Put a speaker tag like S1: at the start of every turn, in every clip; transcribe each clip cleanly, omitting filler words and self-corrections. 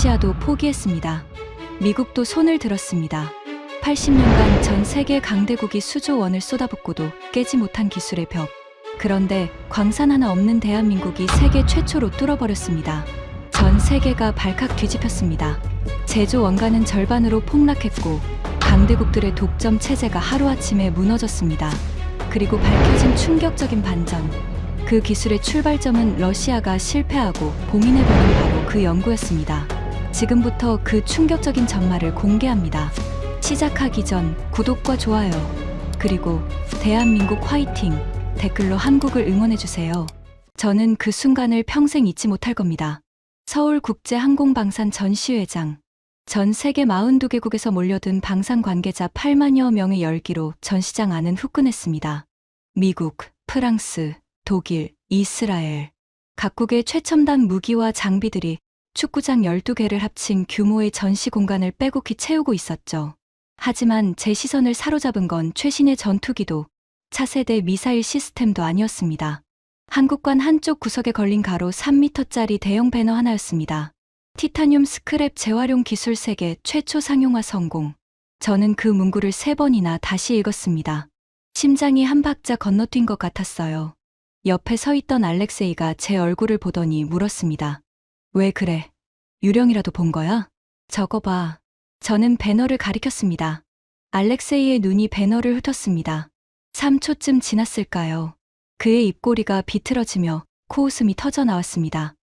S1: 러시아도 포기했습니다. 미국도 손을 들었습니다. 80년간 전 세계 강대국이 수조 원을 쏟아붓고도 깨지 못한 기술의 벽. 그런데 광산 하나 없는 대한민국이 세계 최초로 뚫어버렸습니다. 전 세계가 발칵 뒤집혔습니다. 제조 원가는 절반으로 폭락했고 강대국들의 독점 체제가 하루아침에 무너졌습니다. 그리고 밝혀진 충격적인 반전. 그 기술의 출발점은 러시아가 실패하고 봉인해버린 바로 그 연구였습니다. 지금부터 그 충격적인 전말을 공개합니다. 시작하기 전 구독과 좋아요, 그리고 대한민국 화이팅 댓글로 한국을 응원해주세요. 저는 그 순간을 평생 잊지 못할 겁니다. 서울국제항공방산 전시회장. 전 세계 42개국에서 몰려든 방산 관계자 8만여 명의 열기로 전시장 안은 후끈했습니다. 미국, 프랑스, 독일, 이스라엘. 각국의 최첨단 무기와 장비들이 축구장 12개를 합친 규모의 전시 공간을 빼곡히 채우고 있었죠. 하지만 제 시선을 사로잡은 건 최신의 전투기도 차세대 미사일 시스템도 아니었습니다. 한국관 한쪽 구석에 걸린 가로 3m짜리 대형 배너 하나였습니다. 티타늄 스크랩 재활용 기술 세계 최초 상용화 성공. 저는 그 문구를 3번이나 다시 읽었습니다. 심장이 한 박자 건너뛴 것 같았어요. 옆에 서 있던 알렉세이가 제 얼굴을 보더니 물었습니다. 왜 그래? 유령이라도 본 거야? 저거 봐. 저는 배너를 가리켰습니다. 알렉세이의 눈이 배너를 훑었습니다. 3초쯤 지났을까요? 그의 입꼬리가 비틀어지며 코웃음이 터져 나왔습니다.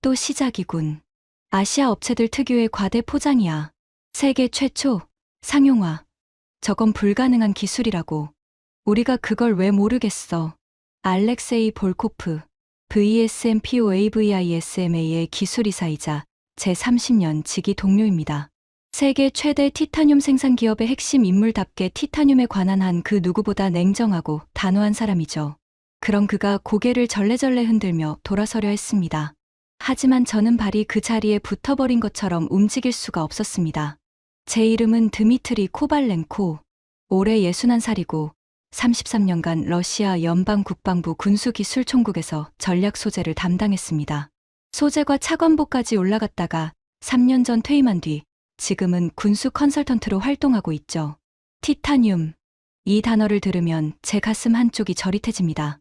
S1: 또 시작이군. 아시아 업체들 특유의 과대 포장이야. 세계 최초, 상용화. 저건 불가능한 기술이라고. 우리가 그걸 왜 모르겠어. 알렉세이 볼코프, VSMPOAVISMA의 기술이사이자 제 30년 지기 동료입니다. 세계 최대 티타늄 생산 기업의 핵심 인물답게 티타늄에 관한 한 그 누구보다 냉정하고 단호한 사람이죠. 그런 그가 고개를 절레절레 흔들며 돌아서려 했습니다. 하지만 저는 발이 그 자리에 붙어버린 것처럼 움직일 수가 없었습니다. 제 이름은 드미트리 코발렌코. 올해 61살이고 33년간 러시아 연방국방부 군수기술총국에서 전략 소재를 담당했습니다. 소재과 차관보까지 올라갔다가 3년 전 퇴임한 뒤 지금은 군수 컨설턴트로 활동하고 있죠. 티타늄. 이 단어를 들으면 제 가슴 한쪽이 저릿해집니다.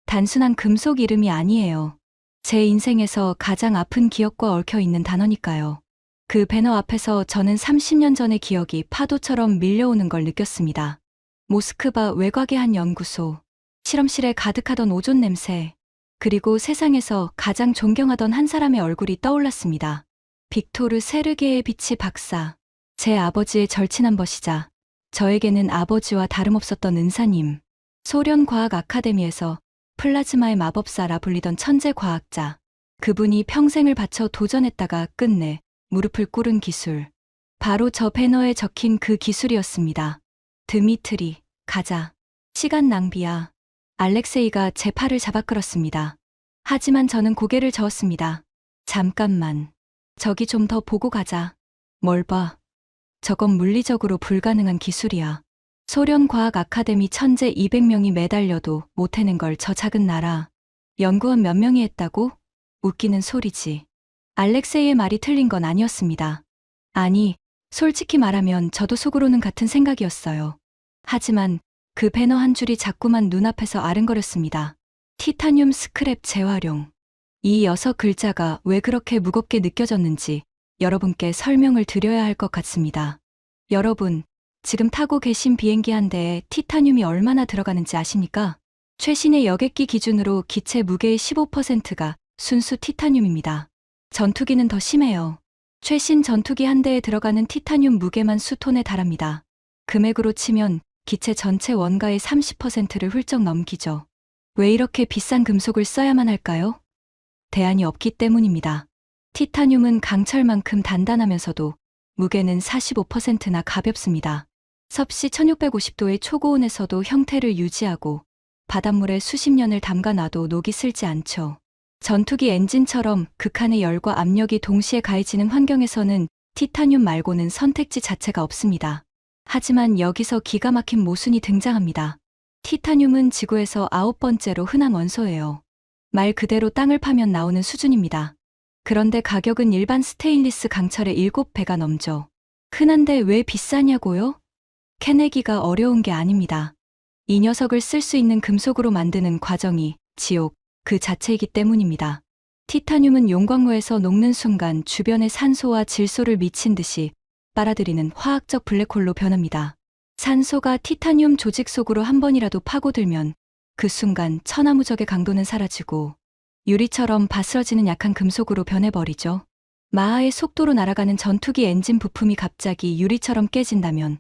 S1: 단순한 금속 이름이 아니에요. 제 인생에서 가장 아픈 기억과 얽혀 있는 단어니까요. 그 배너 앞에서 저는 30년 전의 기억이 파도처럼 밀려오는 걸 느꼈습니다. 모스크바 외곽의 한 연구소, 실험실에 가득하던 오존 냄새, 그리고 세상에서 가장 존경하던 한 사람의 얼굴이 떠올랐습니다. 빅토르 세르게예비치 박사. 제 아버지의 절친한 벗이자 저에게는 아버지와 다름없었던 은사님. 소련 과학 아카데미에서 플라즈마의 마법사라 불리던 천재 과학자. 그분이 평생을 바쳐 도전했다가 끝내 무릎을 꿇은 기술. 바로 저 배너에 적힌 그 기술이었습니다. 드미트리, 가자. 시간 낭비야. 알렉세이가 제 팔을 잡아 끌었습니다. 하지만 저는 고개를 저었습니다. 잠깐만. 저기 좀 더 보고 가자. 뭘 봐. 저건 물리적으로 불가능한 기술이야. 소련 과학 아카데미 천재 200명이 매달려도 못 해낸 걸 저 작은 나라. 연구원 몇 명이 했다고? 웃기는 소리지. 알렉세이의 말이 틀린 건 아니었습니다. 아니, 솔직히 말하면 저도 속으로는 같은 생각이었어요. 하지만 그 배너 한 줄이 자꾸만 눈앞에서 아른거렸습니다. 티타늄 스크랩 재활용. 이 6글자가 왜 그렇게 무겁게 느껴졌는지 여러분께 설명을 드려야 할 것 같습니다. 여러분, 지금 타고 계신 비행기 한 대에 티타늄이 얼마나 들어가는지 아십니까? 최신의 여객기 기준으로 기체 무게의 15%가 순수 티타늄입니다. 전투기는 더 심해요. 최신 전투기 한 대에 들어가는 티타늄 무게만 수톤에 달합니다. 금액으로 치면 기체 전체 원가의 30%를 훌쩍 넘기죠. 왜 이렇게 비싼 금속을 써야만 할까요? 대안이 없기 때문입니다. 티타늄은 강철만큼 단단하면서도 무게는 45%나 가볍습니다. 섭씨 1650도의 초고온에서도 형태를 유지하고 바닷물에 수십 년을 담가놔도 녹이 슬지 않죠. 전투기 엔진처럼 극한의 열과 압력이 동시에 가해지는 환경에서는 티타늄 말고는 선택지 자체가 없습니다. 하지만 여기서 기가 막힌 모순이 등장합니다. 티타늄은 지구에서 9번째로 흔한 원소예요. 말 그대로 땅을 파면 나오는 수준입니다. 그런데 가격은 일반 스테인리스 강철의 7배가 넘죠. 흔한데 왜 비싸냐고요? 캐내기가 어려운 게 아닙니다. 이 녀석을 쓸 수 있는 금속으로 만드는 과정이 지옥 그 자체이기 때문입니다. 티타늄은 용광로에서 녹는 순간 주변의 산소와 질소를 미친 듯이 빨아들이는 화학적 블랙홀로 변합니다. 산소가 티타늄 조직 속으로 한 번이라도 파고들면 그 순간 천하무적의 강도는 사라지고 유리처럼 바스러지는 약한 금속으로 변해버리죠. 마하의 속도로 날아가는 전투기 엔진 부품이 갑자기 유리처럼 깨진다면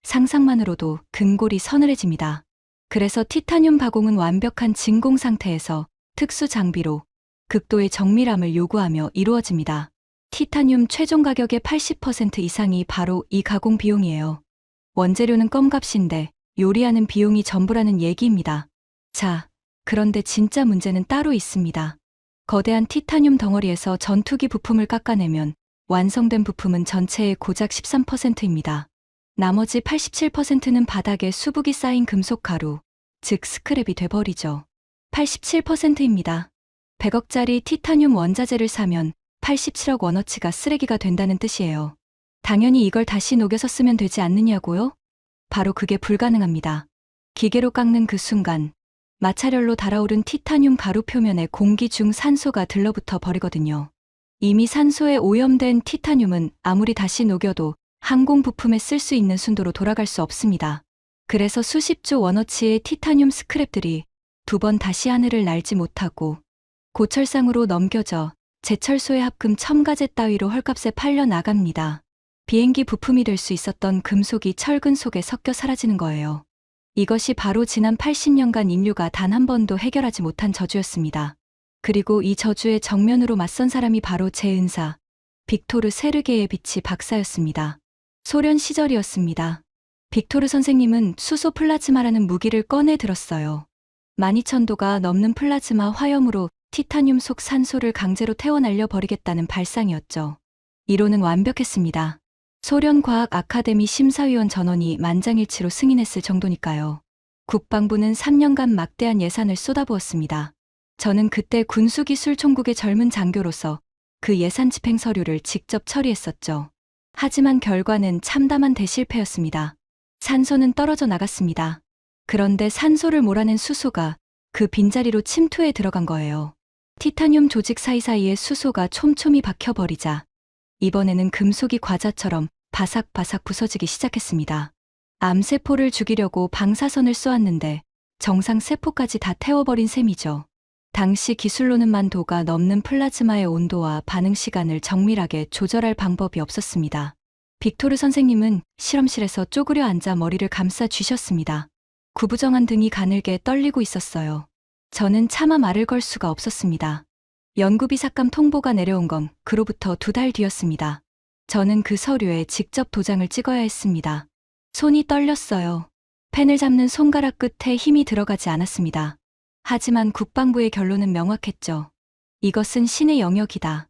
S1: 상상만으로도 근골이 서늘해집니다. 그래서 티타늄 가공은 완벽한 진공 상태에서 특수 장비로 극도의 정밀함을 요구하며 이루어집니다. 티타늄 최종 가격의 80% 이상이 바로 이 가공 비용이에요. 원재료는 껌값인데 요리하는 비용이 전부라는 얘기입니다. 자, 그런데 진짜 문제는 따로 있습니다. 거대한 티타늄 덩어리에서 전투기 부품을 깎아내면 완성된 부품은 전체의 고작 13%입니다. 나머지 87%는 바닥에 수북이 쌓인 금속 가루, 즉 스크랩이 돼버리죠. 87%입니다. 100억짜리 티타늄 원자재를 사면 87억 원어치가 쓰레기가 된다는 뜻이에요. 당연히 이걸 다시 녹여서 쓰면 되지 않느냐고요? 바로 그게 불가능합니다. 기계로 깎는 그 순간 마찰열로 달아오른 티타늄 가루 표면에 공기 중 산소가 들러붙어 버리거든요. 이미 산소에 오염된 티타늄은 아무리 다시 녹여도 항공 부품에 쓸 수 있는 순도로 돌아갈 수 없습니다. 그래서 수십조 원어치의 티타늄 스크랩들이 두 번 다시 하늘을 날지 못하고 고철상으로 넘겨져 제철소의 합금 첨가제 따위로 헐값에 팔려 나갑니다. 비행기 부품이 될 수 있었던 금속이 철근 속에 섞여 사라지는 거예요. 이것이 바로 지난 80년간 인류가 단 한 번도 해결하지 못한 저주였습니다. 그리고 이 저주에 정면으로 맞선 사람이 바로 제 은사, 빅토르 세르게의 비치 박사였습니다. 소련 시절이었습니다. 빅토르 선생님은 수소 플라즈마라는 무기를 꺼내 들었어요. 12,000도가 넘는 플라즈마 화염으로 티타늄 속 산소를 강제로 태워날려 버리겠다는 발상이었죠. 이론은 완벽했습니다. 소련 과학 아카데미 심사위원 전원이 만장일치로 승인했을 정도니까요. 국방부는 3년간 막대한 예산을 쏟아부었습니다. 저는 그때 군수기술총국의 젊은 장교로서 그 예산 집행 서류를 직접 처리했었죠. 하지만 결과는 참담한 대실패였습니다. 산소는 떨어져 나갔습니다. 그런데 산소를 몰아낸 수소가 그 빈자리로 침투해 들어간 거예요. 티타늄 조직 사이사이에 수소가 촘촘히 박혀버리자 이번에는 금속이 과자처럼 바삭바삭 부서지기 시작했습니다. 암세포를 죽이려고 방사선을 쏘았는데 정상 세포까지 다 태워버린 셈이죠. 당시 기술로는 10,000도가 넘는 플라즈마의 온도와 반응 시간을 정밀하게 조절할 방법이 없었습니다. 빅토르 선생님은 실험실에서 쪼그려 앉아 머리를 감싸 쥐셨습니다. 구부정한 등이 가늘게 떨리고 있었어요. 저는 차마 말을 걸 수가 없었습니다. 연구비 삭감 통보가 내려온 건 그로부터 2달 뒤였습니다. 저는 그 서류에 직접 도장을 찍어야 했습니다. 손이 떨렸어요. 펜을 잡는 손가락 끝에 힘이 들어가지 않았습니다. 하지만 국방부의 결론은 명확했죠. 이것은 신의 영역이다.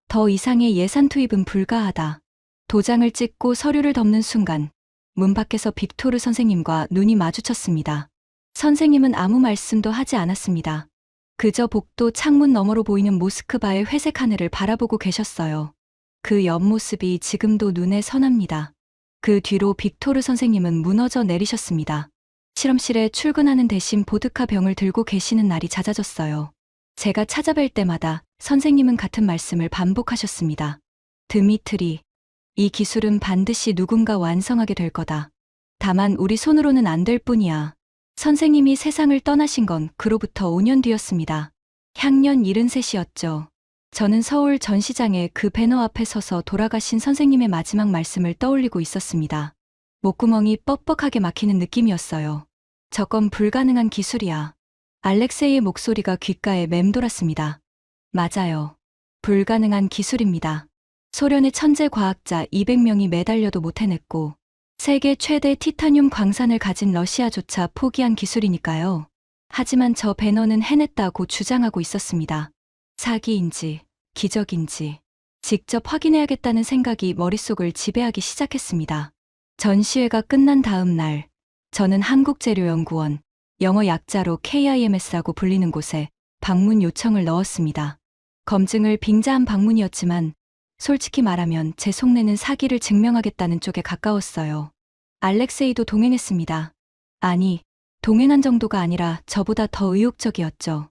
S1: 더 이상의 예산 투입은 불가하다. 도장을 찍고 서류를 덮는 순간 문 밖에서 빅토르 선생님과 눈이 마주쳤습니다. 선생님은 아무 말씀도 하지 않았습니다. 그저 복도 창문 너머로 보이는 모스크바의 회색 하늘을 바라보고 계셨어요. 그 옆모습이 지금도 눈에 선합니다. 그 뒤로 빅토르 선생님은 무너져 내리셨습니다. 실험실에 출근하는 대신 보드카 병을 들고 계시는 날이 잦아졌어요. 제가 찾아뵐 때마다 선생님은 같은 말씀을 반복하셨습니다. 드미트리, 이 기술은 반드시 누군가 완성하게 될 거다. 다만 우리 손으로는 안 될 뿐이야. 선생님이 세상을 떠나신 건 그로부터 5년 뒤였습니다. 향년 73이었죠. 저는 서울 전시장에 그 배너 앞에 서서 돌아가신 선생님의 마지막 말씀을 떠올리고 있었습니다. 목구멍이 뻑뻑하게 막히는 느낌이었어요. 저건 불가능한 기술이야. 알렉세이의 목소리가 귓가에 맴돌았습니다. 맞아요. 불가능한 기술입니다. 소련의 천재 과학자 200명이 매달려도 못 해냈고 세계 최대 티타늄 광산을 가진 러시아조차 포기한 기술이니까요. 하지만 저 배너는 해냈다고 주장하고 있었습니다. 사기인지 기적인지 직접 확인해야겠다는 생각이 머릿속을 지배하기 시작했습니다. 전시회가 끝난 다음 날 저는 한국재료연구원, 영어 약자로 KIMS라고 불리는 곳에 방문 요청을 넣었습니다. 검증을 빙자한 방문이었지만 솔직히 말하면 제 속내는 사기를 증명하겠다는 쪽에 가까웠어요. 알렉세이도 동행했습니다. 아니, 동행한 정도가 아니라 저보다 더 의욕적이었죠.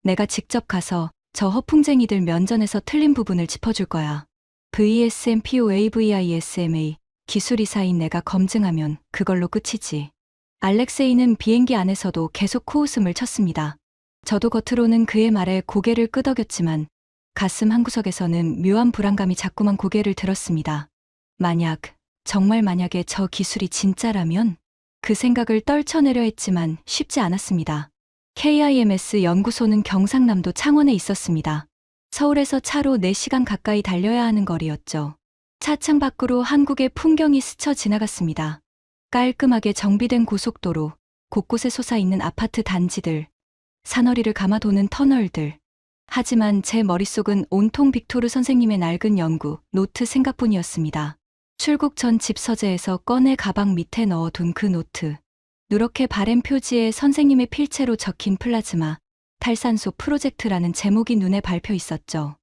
S1: 내가 직접 가서 저 허풍쟁이들 면전에서 틀린 부분을 짚어줄 거야. VSMPOAVISMA 기술이사인 내가 검증하면 그걸로 끝이지. 알렉세이는 비행기 안에서도 계속 코웃음을 쳤습니다. 저도 겉으로는 그의 말에 고개를 끄덕였지만 가슴 한구석에서는 묘한 불안감이 자꾸만 고개를 들었습니다. 정말 만약에 저 기술이 진짜라면? 그 생각을 떨쳐내려 했지만 쉽지 않았습니다. KIMS 연구소는 경상남도 창원에 있었습니다. 서울에서 차로 4시간 가까이 달려야 하는 거리였죠. 차창 밖으로 한국의 풍경이 스쳐 지나갔습니다. 깔끔하게 정비된 고속도로, 곳곳에 솟아있는 아파트 단지들, 사너리를 감아 도는 터널들. 하지만 제 머릿속은 온통 빅토르 선생님의 낡은 연구, 노트 생각뿐이었습니다. 출국 전 집 서재에서 꺼내 가방 밑에 넣어둔 그 노트. 누렇게 바램 표지에 선생님의 필체로 적힌 플라즈마, 탈산소 프로젝트라는 제목이 눈에 밟혀 있었죠.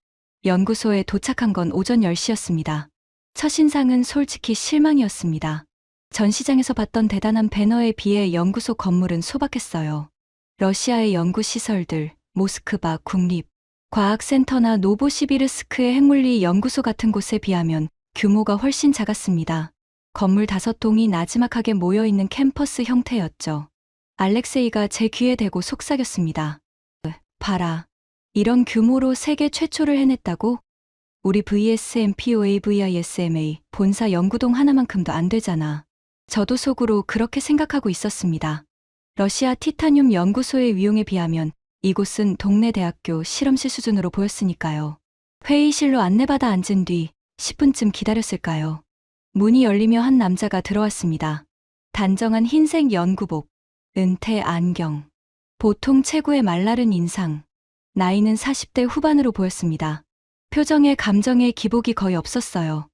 S1: 연구소에 도착한 건 오전 10시였습니다. 첫인상은 솔직히 실망이었습니다. 전시장에서 봤던 대단한 배너에 비해 연구소 건물은 소박했어요. 러시아의 연구시설들, 모스크바 국립 과학센터나 노보시비르스크의 핵물리 연구소 같은 곳에 비하면 규모가 훨씬 작았습니다. 건물 5동이 나지막하게 모여있는 캠퍼스 형태였죠. 알렉세이가 제 귀에 대고 속삭였습니다. 봐라. 이런 규모로 세계 최초를 해냈다고? 우리 VSMPOAVISMA 본사 연구동 하나만큼도 안 되잖아. 저도 속으로 그렇게 생각하고 있었습니다. 러시아 티타늄 연구소의 위용에 비하면 이곳은 동네 대학교 실험실 수준으로 보였으니까요. 회의실로 안내받아 앉은 뒤 10분쯤 기다렸을까요? 문이 열리며 한 남자가 들어왔습니다. 단정한 흰색 연구복, 은퇴 안경, 보통 체구의 말라른 인상, 나이는 40대 후반으로 보였습니다. 표정에 감정의 기복이 거의 없었어요.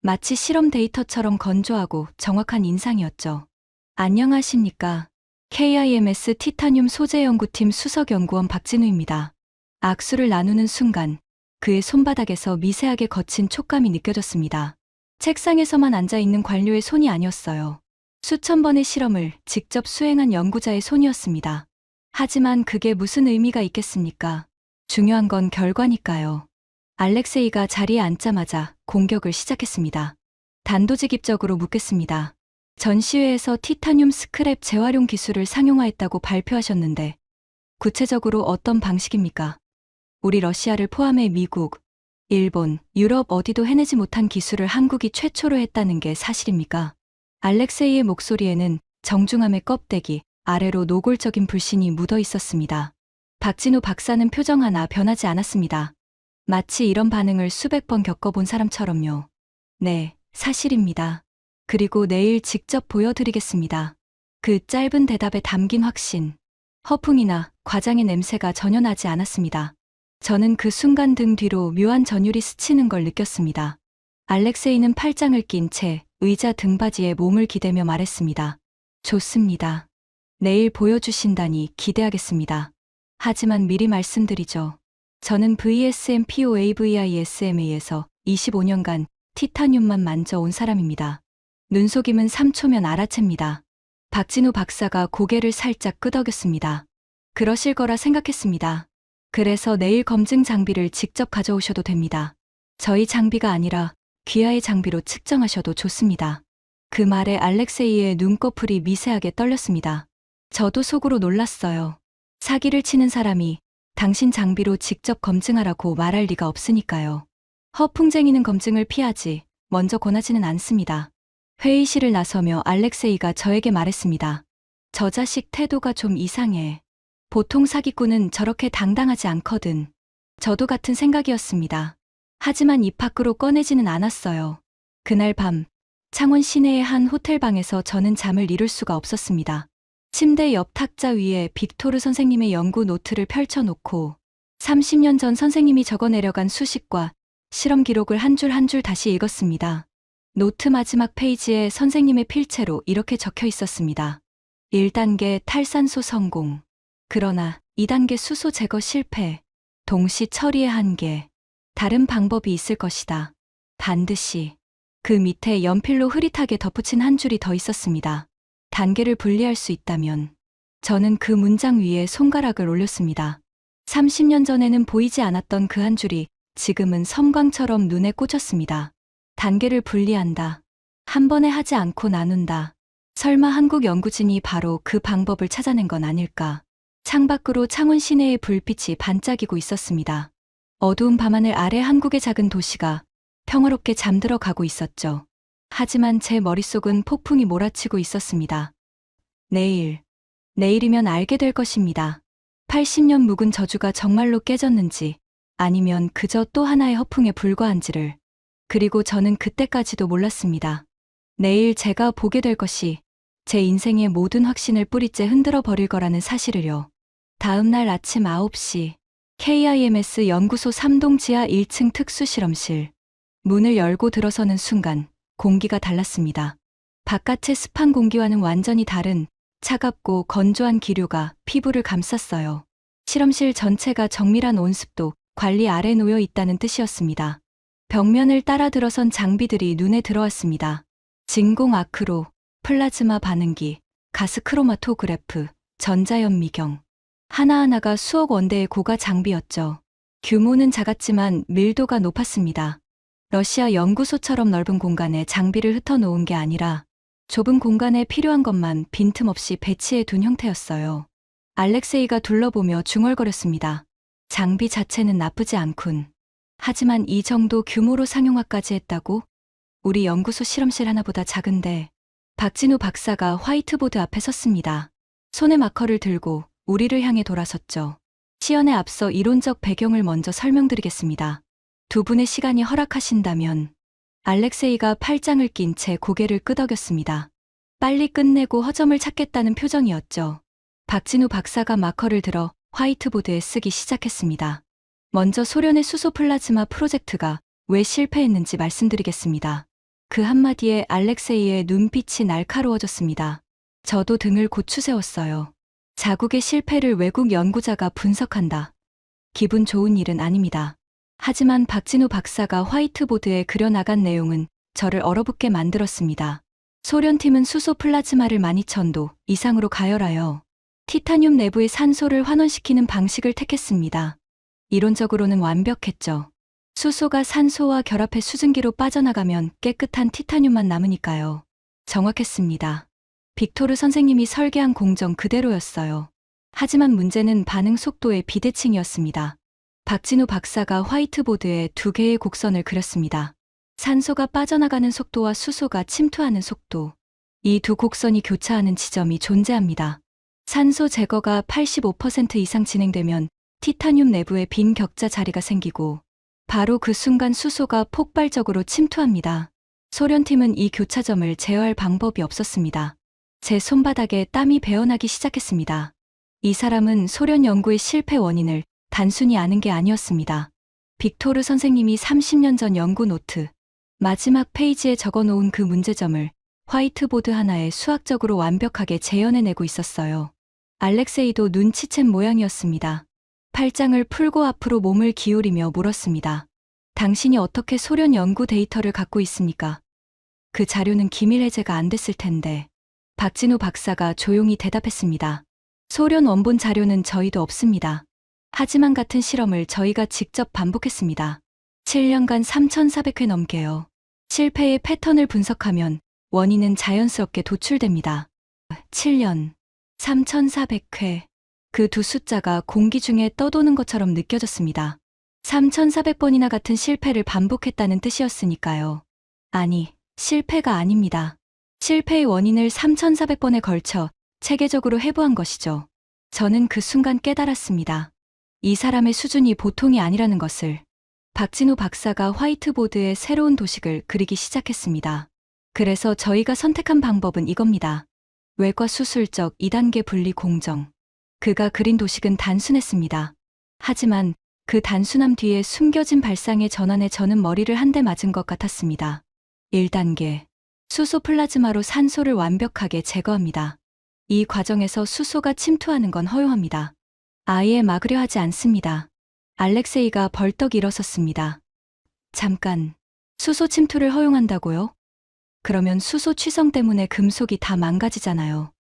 S1: 마치 실험 데이터처럼 건조하고 정확한 인상이었죠. 안녕하십니까. KIMS 티타늄 소재 연구팀 수석 연구원 박진우입니다. 악수를 나누는 순간 그의 손바닥에서 미세하게 거친 촉감이 느껴졌습니다. 책상에서만 앉아있는 관료의 손이 아니었어요. 수천 번의 실험을 직접 수행한 연구자의 손이었습니다. 하지만 그게 무슨 의미가 있겠습니까? 중요한 건 결과니까요. 알렉세이가 자리에 앉자마자 공격을 시작했습니다. 단도직입적으로 묻겠습니다. 전시회에서 티타늄 스크랩 재활용 기술을 상용화했다고 발표하셨는데 구체적으로 어떤 방식입니까? 우리 러시아를 포함해 미국, 일본, 유럽 어디도 해내지 못한 기술을 한국이 최초로 했다는 게 사실입니까? 알렉세이의 목소리에는 정중함의 껍데기, 아래로 노골적인 불신이 묻어 있었습니다. 박진우 박사는 표정 하나 변하지 않았습니다. 마치 이런 반응을 수백 번 겪어본 사람처럼요. 네, 사실입니다. 그리고 내일 직접 보여드리겠습니다. 그 짧은 대답에 담긴 확신, 허풍이나 과장의 냄새가 전혀 나지 않았습니다. 저는 그 순간 등 뒤로 묘한 전율이 스치는 걸 느꼈습니다. 알렉세이는 팔짱을 낀 채 의자 등받이에 몸을 기대며 말했습니다. 좋습니다. 내일 보여주신다니 기대하겠습니다. 하지만 미리 말씀드리죠. 저는 VSMPOAVISMA에서 25년간 티타늄만 만져온 사람입니다. 눈속임은 3초면 알아챕니다. 박진우 박사가 고개를 살짝 끄덕였습니다. 그러실 거라 생각했습니다. 그래서 내일 검증 장비를 직접 가져오셔도 됩니다. 저희 장비가 아니라 귀하의 장비로 측정하셔도 좋습니다. 그 말에 알렉세이의 눈꺼풀이 미세하게 떨렸습니다. 저도 속으로 놀랐어요. 사기를 치는 사람이 당신 장비로 직접 검증하라고 말할 리가 없으니까요. 허풍쟁이는 검증을 피하지 먼저 권하지는 않습니다. 회의실을 나서며 알렉세이가 저에게 말했습니다. 저 자식 태도가 좀 이상해. 보통 사기꾼은 저렇게 당당하지 않거든. 저도 같은 생각이었습니다. 하지만 입 밖으로 꺼내지는 않았어요. 그날 밤 창원 시내의 한 호텔방에서 저는 잠을 이룰 수가 없었습니다. 침대 옆 탁자 위에 빅토르 선생님의 연구 노트를 펼쳐놓고 30년 전 선생님이 적어 내려간 수식과 실험 기록을 한 줄 한 줄 다시 읽었습니다. 노트 마지막 페이지에 선생님의 필체로 이렇게 적혀 있었습니다. 1단계 탈산소 성공. 그러나 2단계 수소 제거 실패. 동시 처리의 한계. 다른 방법이 있을 것이다. 반드시. 그 밑에 연필로 흐릿하게 덧붙인 한 줄이 더 있었습니다. 단계를 분리할 수 있다면. 저는 그 문장 위에 손가락을 올렸습니다. 30년 전에는 보이지 않았던 그 한 줄이 지금은 섬광처럼 눈에 꽂혔습니다. 단계를 분리한다. 한 번에 하지 않고 나눈다. 설마 한국 연구진이 바로 그 방법을 찾아낸 건 아닐까? 창밖으로 창원 시내의 불빛이 반짝이고 있었습니다. 어두운 밤하늘 아래 한국의 작은 도시가 평화롭게 잠들어 가고 있었죠. 하지만 제 머릿속은 폭풍이 몰아치고 있었습니다. 내일이면 알게 될 것입니다. 80년 묵은 저주가 정말로 깨졌는지 아니면 그저 또 하나의 허풍에 불과한지를. 그리고 저는 그때까지도 몰랐습니다. 내일 제가 보게 될 것이 제 인생의 모든 확신을 뿌리째 흔들어 버릴 거라는 사실을요. 다음 날 아침 9시 KIMS 연구소 3동 지하 1층 특수실험실. 문을 열고 들어서는 순간 공기가 달랐습니다. 바깥의 습한 공기와는 완전히 다른 차갑고 건조한 기류가 피부를 감쌌어요. 실험실 전체가 정밀한 온습도 관리 아래 놓여 있다는 뜻이었습니다. 벽면을 따라 들어선 장비들이 눈에 들어왔습니다. 진공 아크로, 플라즈마 반응기, 가스 크로마토그래프, 전자연미경. 하나하나가 수억 원대의 고가 장비였죠. 규모는 작았지만 밀도가 높았습니다. 러시아 연구소처럼 넓은 공간에 장비를 흩어놓은 게 아니라 좁은 공간에 필요한 것만 빈틈없이 배치해 둔 형태였어요. 알렉세이가 둘러보며 중얼거렸습니다. 장비 자체는 나쁘지 않군. 하지만 이 정도 규모로 상용화까지 했다고? 우리 연구소 실험실 하나보다 작은데. 박진우 박사가 화이트보드 앞에 섰습니다. 손에 마커를 들고 우리를 향해 돌아섰죠. 시연에 앞서 이론적 배경을 먼저 설명드리겠습니다. 두 분의 시간이 허락하신다면. 알렉세이가 팔짱을 낀 채 고개를 끄덕였습니다. 빨리 끝내고 허점을 찾겠다는 표정이었죠. 박진우 박사가 마커를 들어 화이트보드에 쓰기 시작했습니다. 먼저 소련의 수소 플라즈마 프로젝트가 왜 실패했는지 말씀드리겠습니다. 그 한마디에 알렉세이의 눈빛이 날카로워졌습니다. 저도 등을 고추세웠어요. 자국의 실패를 외국 연구자가 분석한다. 기분 좋은 일은 아닙니다. 하지만 박진우 박사가 화이트보드에 그려나간 내용은 저를 얼어붙게 만들었습니다. 소련팀은 수소 플라즈마를 12,000도 이상으로 가열하여 티타늄 내부의 산소를 환원시키는 방식을 택했습니다. 이론적으로는 완벽했죠. 수소가 산소와 결합해 수증기로 빠져나가면 깨끗한 티타늄만 남으니까요. 정확했습니다. 빅토르 선생님이 설계한 공정 그대로였어요. 하지만 문제는 반응 속도의 비대칭이었습니다. 박진우 박사가 화이트보드에 두 개의 곡선을 그렸습니다. 산소가 빠져나가는 속도와 수소가 침투하는 속도. 이 두 곡선이 교차하는 지점이 존재합니다. 산소 제거가 85% 이상 진행되면 티타늄 내부에 빈 격자 자리가 생기고 바로 그 순간 수소가 폭발적으로 침투합니다. 소련팀은 이 교차점을 제어할 방법이 없었습니다. 제 손바닥에 땀이 배어나기 시작했습니다. 이 사람은 소련 연구의 실패 원인을 단순히 아는 게 아니었습니다. 빅토르 선생님이 30년 전 연구 노트 마지막 페이지에 적어놓은 그 문제점을 화이트보드 하나에 수학적으로 완벽하게 재현해내고 있었어요. 알렉세이도 눈치챈 모양이었습니다. 팔짱을 풀고 앞으로 몸을 기울이며 물었습니다. 당신이 어떻게 소련 연구 데이터를 갖고 있습니까? 그 자료는 기밀 해제가 안 됐을 텐데. 박진우 박사가 조용히 대답했습니다. 소련 원본 자료는 저희도 없습니다. 하지만 같은 실험을 저희가 직접 반복했습니다. 7년간 3,400회 넘게요. 실패의 패턴을 분석하면 원인은 자연스럽게 도출됩니다. 7년, 3,400회. 그 두 숫자가 공기 중에 떠도는 것처럼 느껴졌습니다. 3,400번이나 같은 실패를 반복했다는 뜻이었으니까요. 아니, 실패가 아닙니다. 실패의 원인을 3,400번에 걸쳐 체계적으로 해부한 것이죠. 저는 그 순간 깨달았습니다. 이 사람의 수준이 보통이 아니라는 것을. 박진우 박사가 화이트보드에 새로운 도식을 그리기 시작했습니다. 그래서 저희가 선택한 방법은 이겁니다. 외과 수술적 2단계 분리 공정. 그가 그린 도식은 단순했습니다. 하지만 그 단순함 뒤에 숨겨진 발상의 전환에 저는 머리를 한 대 맞은 것 같았습니다. 1단계. 수소 플라즈마로 산소를 완벽하게 제거합니다. 이 과정에서 수소가 침투하는 건 허용합니다. 아예 막으려 하지 않습니다. 알렉세이가 벌떡 일어섰습니다. 잠깐, 수소 침투를 허용한다고요? 그러면 수소 취성 때문에 금속이 다 망가지잖아요.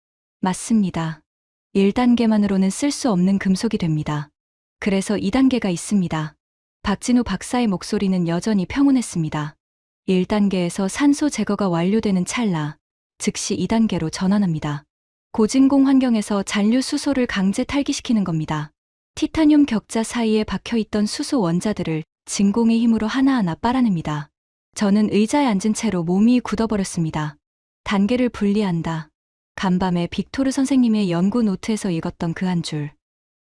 S1: 맞습니다. 1단계만으로는 쓸 수 없는 금속이 됩니다. 그래서 2단계가 있습니다. 박진우 박사의 목소리는 여전히 평온했습니다. 1단계에서 산소 제거가 완료되는 찰나, 즉시 2단계로 전환합니다. 고진공 환경에서 잔류 수소를 강제 탈기시키는 겁니다. 티타늄 격자 사이에 박혀있던 수소 원자들을 진공의 힘으로 하나하나 빨아냅니다. 저는 의자에 앉은 채로 몸이 굳어버렸습니다. 단계를 분리한다. 간밤에 빅토르 선생님의 연구 노트에서 읽었던 그 한 줄.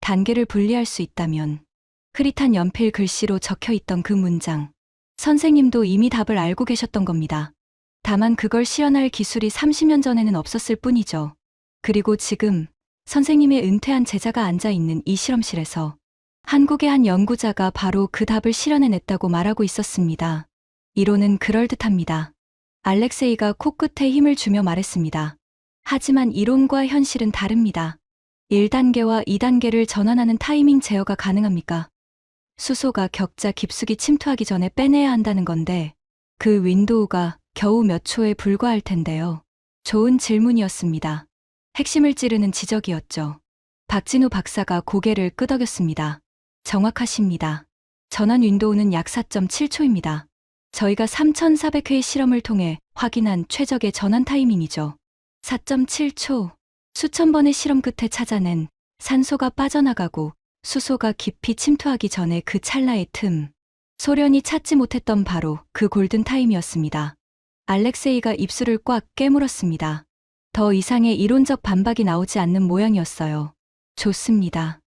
S1: 단계를 분리할 수 있다면. 흐릿한 연필 글씨로 적혀있던 그 문장. 선생님도 이미 답을 알고 계셨던 겁니다. 다만 그걸 실현할 기술이 30년 전에는 없었을 뿐이죠. 그리고 지금 선생님의 은퇴한 제자가 앉아있는 이 실험실에서 한국의 한 연구자가 바로 그 답을 실현해냈다고 말하고 있었습니다. 이론은 그럴듯합니다. 알렉세이가 코끝에 힘을 주며 말했습니다. 하지만 이론과 현실은 다릅니다. 1단계와 2단계를 전환하는 타이밍 제어가 가능합니까? 수소가 격자 깊숙이 침투하기 전에 빼내야 한다는 건데 그 윈도우가 겨우 몇 초에 불과할 텐데요. 좋은 질문이었습니다. 핵심을 찌르는 지적이었죠. 박진우 박사가 고개를 끄덕였습니다. 정확하십니다. 전환 윈도우는 약 4.7초입니다. 저희가 3,400회의 실험을 통해 확인한 최적의 전환 타이밍이죠. 4.7초. 수천 번의 실험 끝에 찾아낸 산소가 빠져나가고 수소가 깊이 침투하기 전에 그 찰나의 틈. 소련이 찾지 못했던 바로 그 골든 타임이었습니다. 알렉세이가 입술을 꽉 깨물었습니다. 더 이상의 이론적 반박이 나오지 않는 모양이었어요. 좋습니다.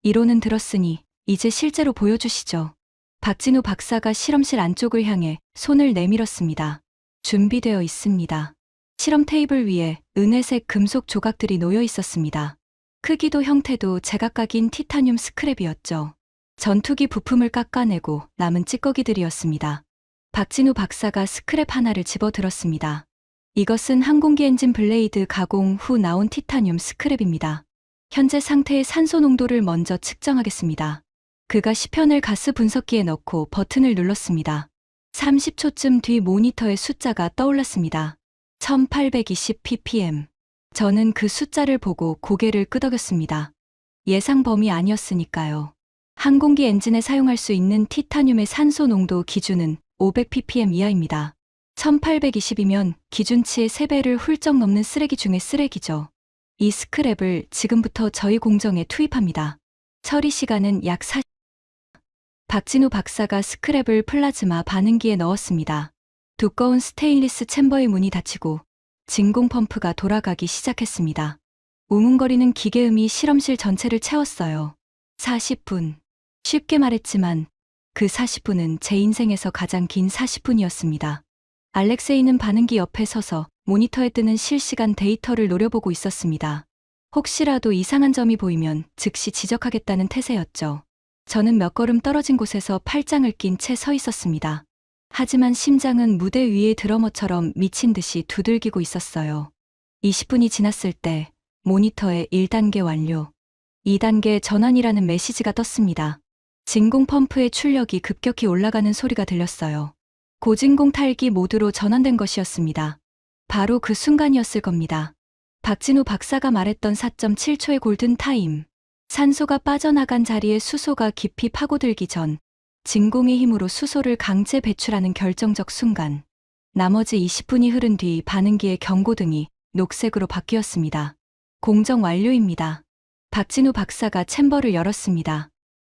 S1: 이론은 들었으니 이제 실제로 보여주시죠. 박진우 박사가 실험실 안쪽을 향해 손을 내밀었습니다. 준비되어 있습니다. 실험 테이블 위에 은회색 금속 조각들이 놓여 있었습니다. 크기도 형태도 제각각인 티타늄 스크랩이었죠. 전투기 부품을 깎아내고 남은 찌꺼기들이었습니다. 박진우 박사가 스크랩 하나를 집어들었습니다. 이것은 항공기 엔진 블레이드 가공 후 나온 티타늄 스크랩입니다. 현재 상태의 산소 농도를 먼저 측정하겠습니다. 그가 시편을 가스 분석기에 넣고 버튼을 눌렀습니다. 30초쯤 뒤 모니터에 숫자가 떠올랐습니다. 1820 ppm. 저는 그 숫자를 보고 고개를 끄덕였습니다. 예상 범위 아니었으니까요. 항공기 엔진에 사용할 수 있는 티타늄의 산소 농도 기준은 500 ppm 이하입니다. 1820이면 기준치의 3배를 훌쩍 넘는 쓰레기 중의 쓰레기죠. 이 스크랩을 지금부터 저희 공정에 투입합니다. 처리 시간은 약 40. 박진우 박사가 스크랩을 플라즈마 반응기에 넣었습니다. 두꺼운 스테인리스 챔버의 문이 닫히고 진공 펌프가 돌아가기 시작했습니다. 우문거리는 기계음이 실험실 전체를 채웠어요. 40분. 쉽게 말했지만 그 40분은 제 인생에서 가장 긴 40분이었습니다. 알렉세이는 반응기 옆에 서서 모니터에 뜨는 실시간 데이터를 노려보고 있었습니다. 혹시라도 이상한 점이 보이면 즉시 지적하겠다는 태세였죠. 저는 몇 걸음 떨어진 곳에서 팔짱을 낀 채 서 있었습니다. 하지만 심장은 무대 위의 드러머처럼 미친 듯이 두들기고 있었어요. 20분이 지났을 때 모니터에 1단계 완료, 2단계 전환이라는 메시지가 떴습니다. 진공 펌프의 출력이 급격히 올라가는 소리가 들렸어요. 고진공 탈기 모드로 전환된 것이었습니다. 바로 그 순간이었을 겁니다. 박진우 박사가 말했던 4.7초의 골든 타임. 산소가 빠져나간 자리에 수소가 깊이 파고들기 전 진공의 힘으로 수소를 강제 배출하는 결정적 순간. 나머지 20분이 흐른 뒤 반응기의 경고등이 녹색으로 바뀌었습니다. 공정 완료입니다. 박진우 박사가 챔버를 열었습니다.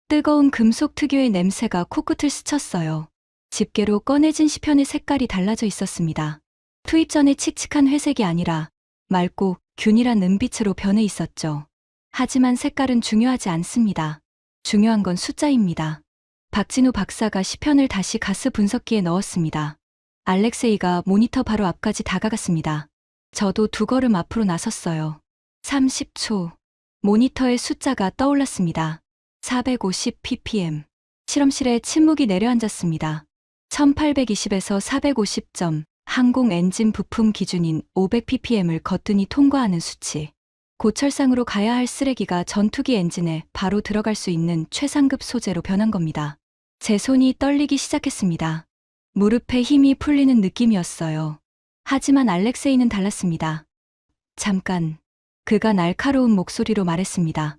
S1: 뜨거운 금속 특유의 냄새가 코끝을 스쳤어요. 집게로 꺼내진 시편의 색깔이 달라져 있었습니다. 투입 전의 칙칙한 회색이 아니라 맑고 균일한 은빛으로 변해 있었죠. 하지만 색깔은 중요하지 않습니다. 중요한 건 숫자입니다. 박진우 박사가 시편을 다시 가스 분석기에 넣었습니다. 알렉세이가 모니터 바로 앞까지 다가갔습니다. 저도 2걸음 앞으로 나섰어요. 30초. 모니터의 숫자가 떠올랐습니다. 450 ppm. 실험실에 침묵이 내려앉았습니다. 1820에서 450점, 항공 엔진 부품 기준인 500 ppm을 거뜬히 통과하는 수치. 고철상으로 가야 할 쓰레기가 전투기 엔진에 바로 들어갈 수 있는 최상급 소재로 변한 겁니다. 제 손이 떨리기 시작했습니다. 무릎에 힘이 풀리는 느낌이었어요. 하지만 알렉세이는 달랐습니다. 잠깐. 그가 날카로운 목소리로 말했습니다.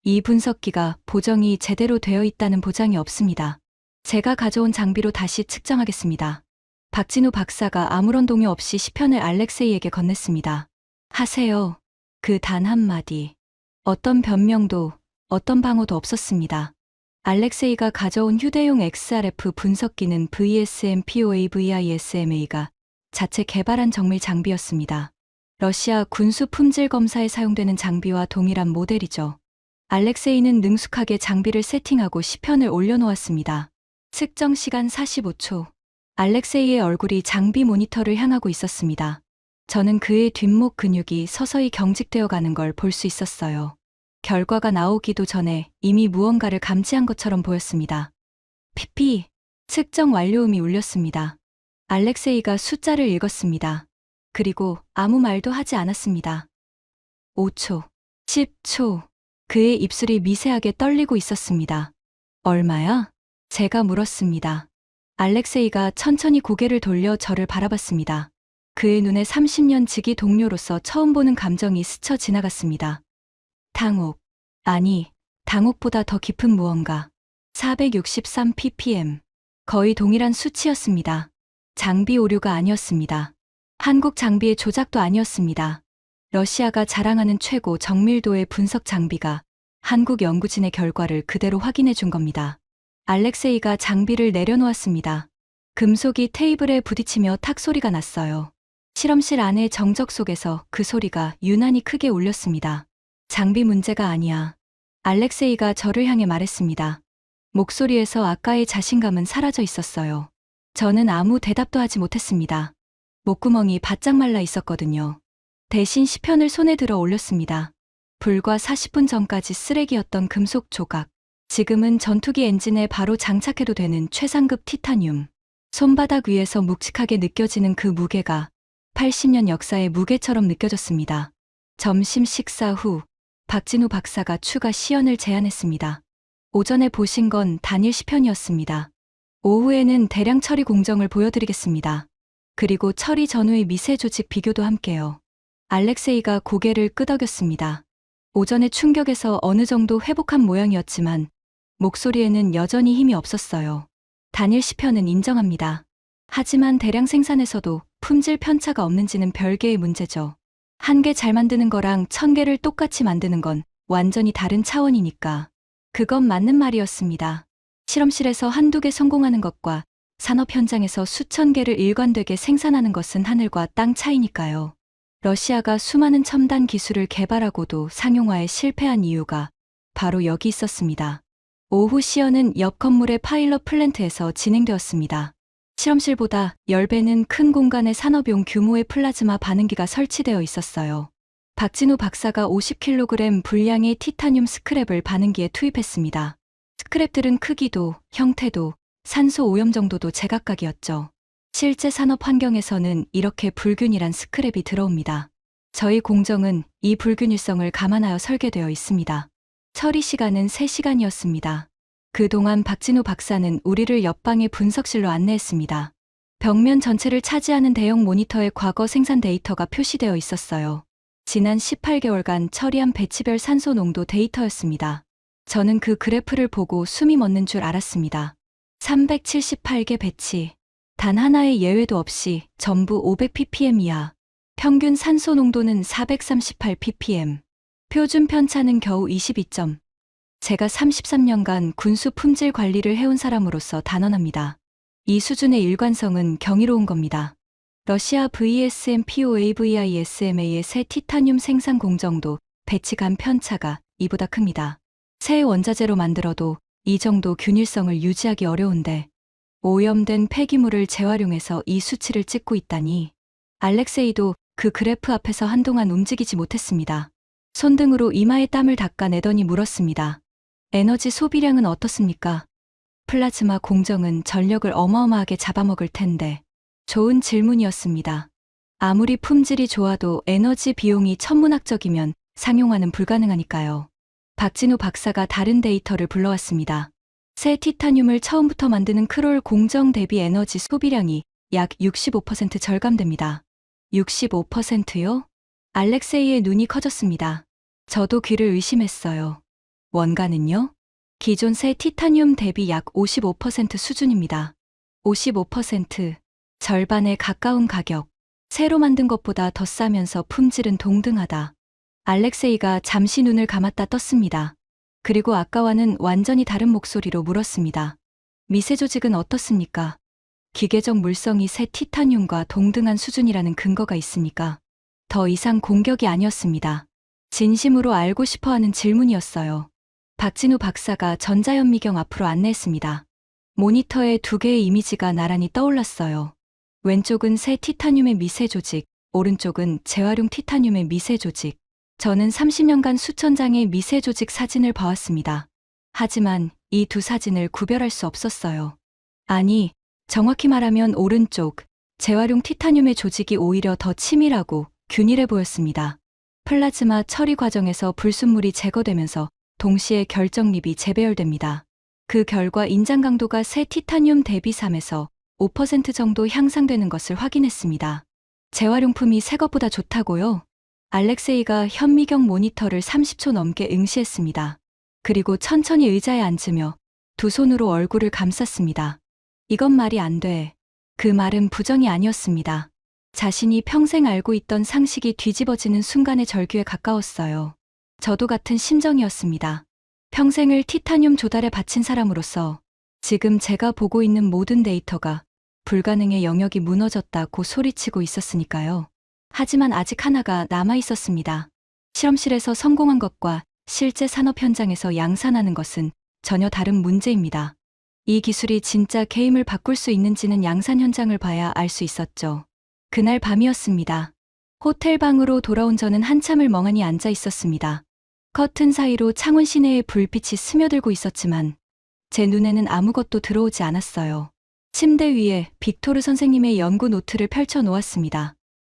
S1: 이 분석기가 보정이 제대로 되어 있다는 보장이 없습니다. 제가 가져온 장비로 다시 측정하겠습니다. 박진우 박사가 아무런 동요 없이 시편을 알렉세이에게 건넸습니다. 하세요. 그 단 한마디. 어떤 변명도, 어떤 방어도 없었습니다. 알렉세이가 가져온 휴대용 XRF 분석기는 VSM-POA-VISMA가 자체 개발한 정밀 장비였습니다. 러시아 군수 품질 검사에 사용되는 장비와 동일한 모델이죠. 알렉세이는 능숙하게 장비를 세팅하고 시편을 올려놓았습니다. 측정 시간 45초. 알렉세이의 얼굴이 장비 모니터를 향하고 있었습니다. 저는 그의 뒷목 근육이 서서히 경직되어 가는 걸 볼 수 있었어요. 결과가 나오기도 전에 이미 무언가를 감지한 것처럼 보였습니다. PP. 측정 완료음이 울렸습니다. 알렉세이가 숫자를 읽었습니다. 그리고 아무 말도 하지 않았습니다. 5초, 10초. 그의 입술이 미세하게 떨리고 있었습니다. 얼마야? 제가 물었습니다. 알렉세이가 천천히 고개를 돌려 저를 바라봤습니다. 그의 눈에 30년 지기 동료로서 처음 보는 감정이 스쳐 지나갔습니다. 당혹. 아니, 당혹보다 더 깊은 무언가. 463 ppm. 거의 동일한 수치였습니다. 장비 오류가 아니었습니다. 한국 장비의 조작도 아니었습니다. 러시아가 자랑하는 최고 정밀도의 분석 장비가 한국 연구진의 결과를 그대로 확인해 준 겁니다. 알렉세이가 장비를 내려놓았습니다. 금속이 테이블에 부딪히며 탁 소리가 났어요. 실험실 안의 정적 속에서 그 소리가 유난히 크게 울렸습니다. 장비 문제가 아니야. 알렉세이가 저를 향해 말했습니다. 목소리에서 아까의 자신감은 사라져 있었어요. 저는 아무 대답도 하지 못했습니다. 목구멍이 바짝 말라 있었거든요. 대신 시편을 손에 들어 올렸습니다. 불과 40분 전까지 쓰레기였던 금속 조각. 지금은 전투기 엔진에 바로 장착해도 되는 최상급 티타늄. 손바닥 위에서 묵직하게 느껴지는 그 무게가 80년 역사의 무게처럼 느껴졌습니다. 점심 식사 후 박진우 박사가 추가 시연을 제안했습니다. 오전에 보신 건 단일 시편이었습니다. 오후에는 대량 처리 공정을 보여드리겠습니다. 그리고 처리 전후의 미세 조직 비교도 함께요. 알렉세이가 고개를 끄덕였습니다. 오전의 충격에서 어느 정도 회복한 모양이었지만 목소리에는 여전히 힘이 없었어요. 단일 시편은 인정합니다. 하지만 대량 생산에서도 품질 편차가 없는지는 별개의 문제죠. 한 개 잘 만드는 거랑 1000개를 똑같이 만드는 건 완전히 다른 차원이니까. 그건 맞는 말이었습니다. 실험실에서 한두 개 성공하는 것과 산업 현장에서 수천 개를 일관되게 생산하는 것은 하늘과 땅 차이니까요. 러시아가 수많은 첨단 기술을 개발하고도 상용화에 실패한 이유가 바로 여기 있었습니다. 오후 시연은 옆 건물의 파일럿 플랜트에서 진행되었습니다. 실험실보다 10배는 큰 공간에 산업용 규모의 플라즈마 반응기가 설치되어 있었어요. 박진우 박사가 50kg 분량의 티타늄 스크랩을 반응기에 투입했습니다. 스크랩들은 크기도, 형태도, 산소 오염 정도도 제각각이었죠. 실제 산업 환경에서는 이렇게 불균일한 스크랩이 들어옵니다. 저희 공정은 이 불균일성을 감안하여 설계되어 있습니다. 처리 시간은 3시간이었습니다. 그동안 박진우 박사는 우리를 옆방의 분석실로 안내했습니다. 벽면 전체를 차지하는 대형 모니터에 과거 생산 데이터가 표시되어 있었어요. 지난 18개월간 처리한 배치별 산소 농도 데이터였습니다. 저는 그 그래프를 보고 숨이 멎는 줄 알았습니다. 378개 배치. 단 하나의 예외도 없이 전부 500ppm 이하. 평균 산소 농도는 438ppm. 표준 편차는 겨우 22점. 제가 33년간 군수 품질 관리를 해온 사람으로서 단언합니다. 이 수준의 일관성은 경이로운 겁니다. 러시아 VSM-POA-VISMA의 새 티타늄 생산 공정도 배치 간 편차가 이보다 큽니다. 새 원자재로 만들어도 이 정도 균일성을 유지하기 어려운데 오염된 폐기물을 재활용해서 이 수치를 찍고 있다니. 알렉세이도 그 그래프 앞에서 한동안 움직이지 못했습니다. 손등으로 이마에 땀을 닦아내더니 물었습니다. 에너지 소비량은 어떻습니까? 플라즈마 공정은 전력을 어마어마하게 잡아먹을 텐데. 좋은 질문이었습니다. 아무리 품질이 좋아도 에너지 비용이 천문학적이면 상용화는 불가능하니까요. 박진우 박사가 다른 데이터를 불러왔습니다. 새 티타늄을 처음부터 만드는 크롤 공정 대비 에너지 소비량이 약 65% 절감됩니다. 65%요? 알렉세이의 눈이 커졌습니다. 저도 귀를 의심했어요. 원가는요? 기존 새 티타늄 대비 약 55% 수준입니다. 55%, 절반에 가까운 가격. 새로 만든 것보다 더 싸면서 품질은 동등하다. 알렉세이가 잠시 눈을 감았다 떴습니다. 그리고 아까와는 완전히 다른 목소리로 물었습니다. 미세 조직은 어떻습니까? 기계적 물성이 새 티타늄과 동등한 수준이라는 근거가 있습니까? 더 이상 공격이 아니었습니다. 진심으로 알고 싶어하는 질문이었어요. 박진우 박사가 전자현미경 앞으로 안내했습니다. 모니터에 두 개의 이미지가 나란히 떠올랐어요. 왼쪽은 새 티타늄의 미세 조직, 오른쪽은 재활용 티타늄의 미세 조직. 저는 30년간 수천 장의 미세 조직 사진을 봐왔습니다. 하지만 이 두 사진을 구별할 수 없었어요. 아니, 정확히 말하면 오른쪽, 재활용 티타늄의 조직이 오히려 더 치밀하고 균일해 보였습니다. 플라즈마 처리 과정에서 불순물이 제거되면서 동시에 결정립이 재배열됩니다. 그 결과 인장 강도가 새 티타늄 대비 3에서 5% 정도 향상되는 것을 확인했습니다. 재활용품이 새 것보다 좋다고요? 알렉세이가 현미경 모니터를 30초 넘게 응시했습니다. 그리고 천천히 의자에 앉으며 두 손으로 얼굴을 감쌌습니다. 이건 말이 안 돼. 그 말은 부정이 아니었습니다. 자신이 평생 알고 있던 상식이 뒤집어지는 순간의 절규에 가까웠어요. 저도 같은 심정이었습니다. 평생을 티타늄 조달에 바친 사람으로서 지금 제가 보고 있는 모든 데이터가 불가능의 영역이 무너졌다고 소리치고 있었으니까요. 하지만 아직 하나가 남아 있었습니다. 실험실에서 성공한 것과 실제 산업 현장에서 양산하는 것은 전혀 다른 문제입니다. 이 기술이 진짜 게임을 바꿀 수 있는지는 양산 현장을 봐야 알 수 있었죠. 그날 밤이었습니다. 호텔 방으로 돌아온 저는 한참을 멍하니 앉아 있었습니다. 커튼 사이로 창원 시내의 불빛이 스며들고 있었지만 제 눈에는 아무것도 들어오지 않았어요. 침대 위에 빅토르 선생님의 연구 노트를 펼쳐 놓았습니다.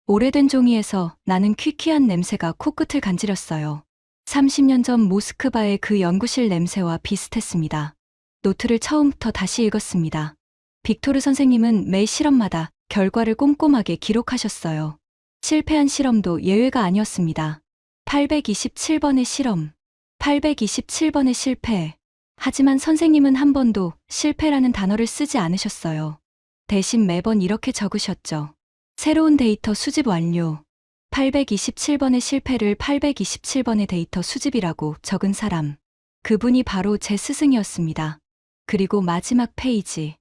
S1: 오래된 종이에서 나는 퀴퀴한 냄새가 코끝을 간지렸어요. 30년 전 모스크바의 그 연구실 냄새와 비슷했습니다. 노트를 처음부터 다시 읽었습니다. 빅토르 선생님은 매 실험마다 결과를 꼼꼼하게 기록하셨어요. 실패한 실험도 예외가 아니었습니다. 827번의 실험, 827번의 실패. 하지만 선생님은 한 번도 실패라는 단어를 쓰지 않으셨어요. 대신 매번 이렇게 적으셨죠. 새로운 데이터 수집 완료. 827번의 실패를 827번의 데이터 수집이라고 적은 사람. 그분이 바로 제 스승이었습니다. 그리고 마지막 페이지.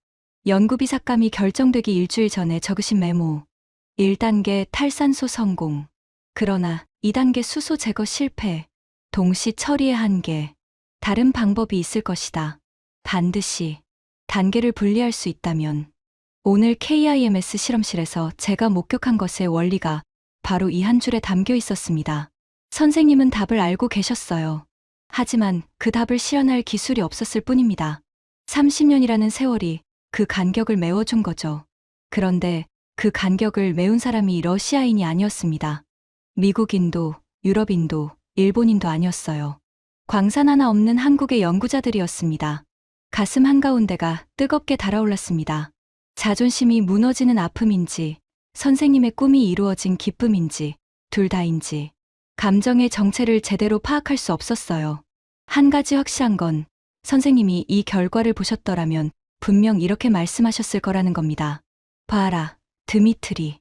S1: 연구비 삭감이 결정되기 일주일 전에 적으신 메모. 1단계 탈산소 성공. 그러나 2단계 수소 제거 실패. 동시 처리의 한계. 다른 방법이 있을 것이다. 반드시. 단계를 분리할 수 있다면. 오늘 KIMS 실험실에서 제가 목격한 것의 원리가 바로 이 한 줄에 담겨 있었습니다. 선생님은 답을 알고 계셨어요. 하지만 그 답을 실현할 기술이 없었을 뿐입니다. 30년이라는 세월이 그 간격을 메워준 거죠. 그런데 그 간격을 메운 사람이 러시아인이 아니었습니다. 미국인도, 유럽인도, 일본인도 아니었어요. 광산 하나 없는 한국의 연구자들이었습니다. 가슴 한가운데가 뜨겁게 달아올랐습니다. 자존심이 무너지는 아픔인지, 선생님의 꿈이 이루어진 기쁨인지, 둘 다인지, 감정의 정체를 제대로 파악할 수 없었어요. 한 가지 확실한 건 선생님이 이 결과를 보셨더라면 분명 이렇게 말씀하셨을 거라는 겁니다. 봐라, 드미트리.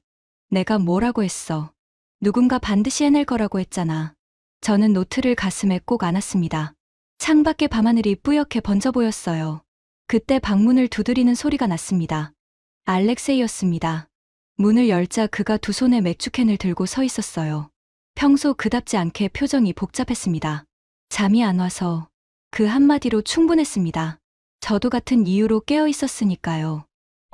S1: 내가 뭐라고 했어. 누군가 반드시 해낼 거라고 했잖아. 저는 노트를 가슴에 꼭 안았습니다. 창밖의 밤하늘이 뿌옇게 번져 보였어요. 그때 방문을 두드리는 소리가 났습니다. 알렉세이였습니다. 문을 열자 그가 두 손에 맥주캔을 들고 서 있었어요. 평소 그답지 않게 표정이 복잡했습니다. 잠이 안 와서 그 한마디로 충분했습니다. 저도 같은 이유로 깨어 있었으니까요.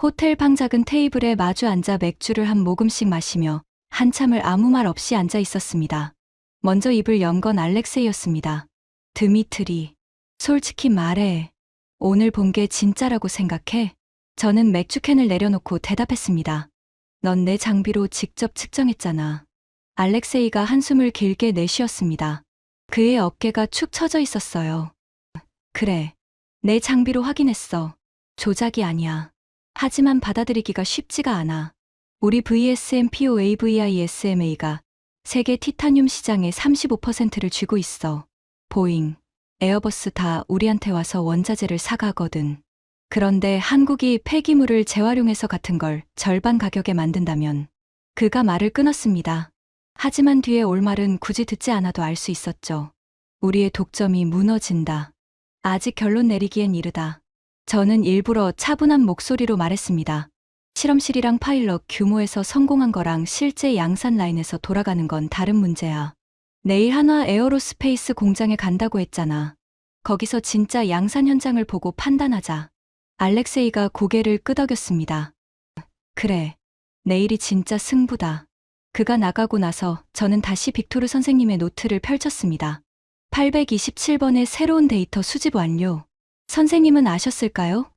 S1: 호텔 방 작은 테이블에 마주 앉아 맥주를 한 모금씩 마시며 한참을 아무 말 없이 앉아 있었습니다. 먼저 입을 연 건 알렉세이였습니다. 드미트리, 솔직히 말해. 오늘 본 게 진짜라고 생각해? 저는 맥주캔을 내려놓고 대답했습니다. 넌 내 장비로 직접 측정했잖아. 알렉세이가 한숨을 길게 내쉬었습니다. 그의 어깨가 축 처져 있었어요. 그래. 내 장비로 확인했어. 조작이 아니야. 하지만 받아들이기가 쉽지가 않아. 우리 VSMPOAVISMA가 세계 티타늄 시장의 35%를 쥐고 있어. 보잉, 에어버스 다 우리한테 와서 원자재를 사가거든. 그런데 한국이 폐기물을 재활용해서 같은 걸 절반 가격에 만든다면. 그가 말을 끊었습니다. 하지만 뒤에 올 말은 굳이 듣지 않아도 알 수 있었죠. 우리의 독점이 무너진다. 아직 결론 내리기엔 이르다. 저는 일부러 차분한 목소리로 말했습니다. 실험실이랑 파일럿 규모에서 성공한 거랑 실제 양산 라인에서 돌아가는 건 다른 문제야. 내일 한화 에어로스페이스 공장에 간다고 했잖아. 거기서 진짜 양산 현장을 보고 판단하자. 알렉세이가 고개를 끄덕였습니다. 그래. 내일이 진짜 승부다. 그가 나가고 나서 저는 다시 빅토르 선생님의 노트를 펼쳤습니다. 827번의 새로운 데이터 수집 완료. 선생님은 아셨을까요?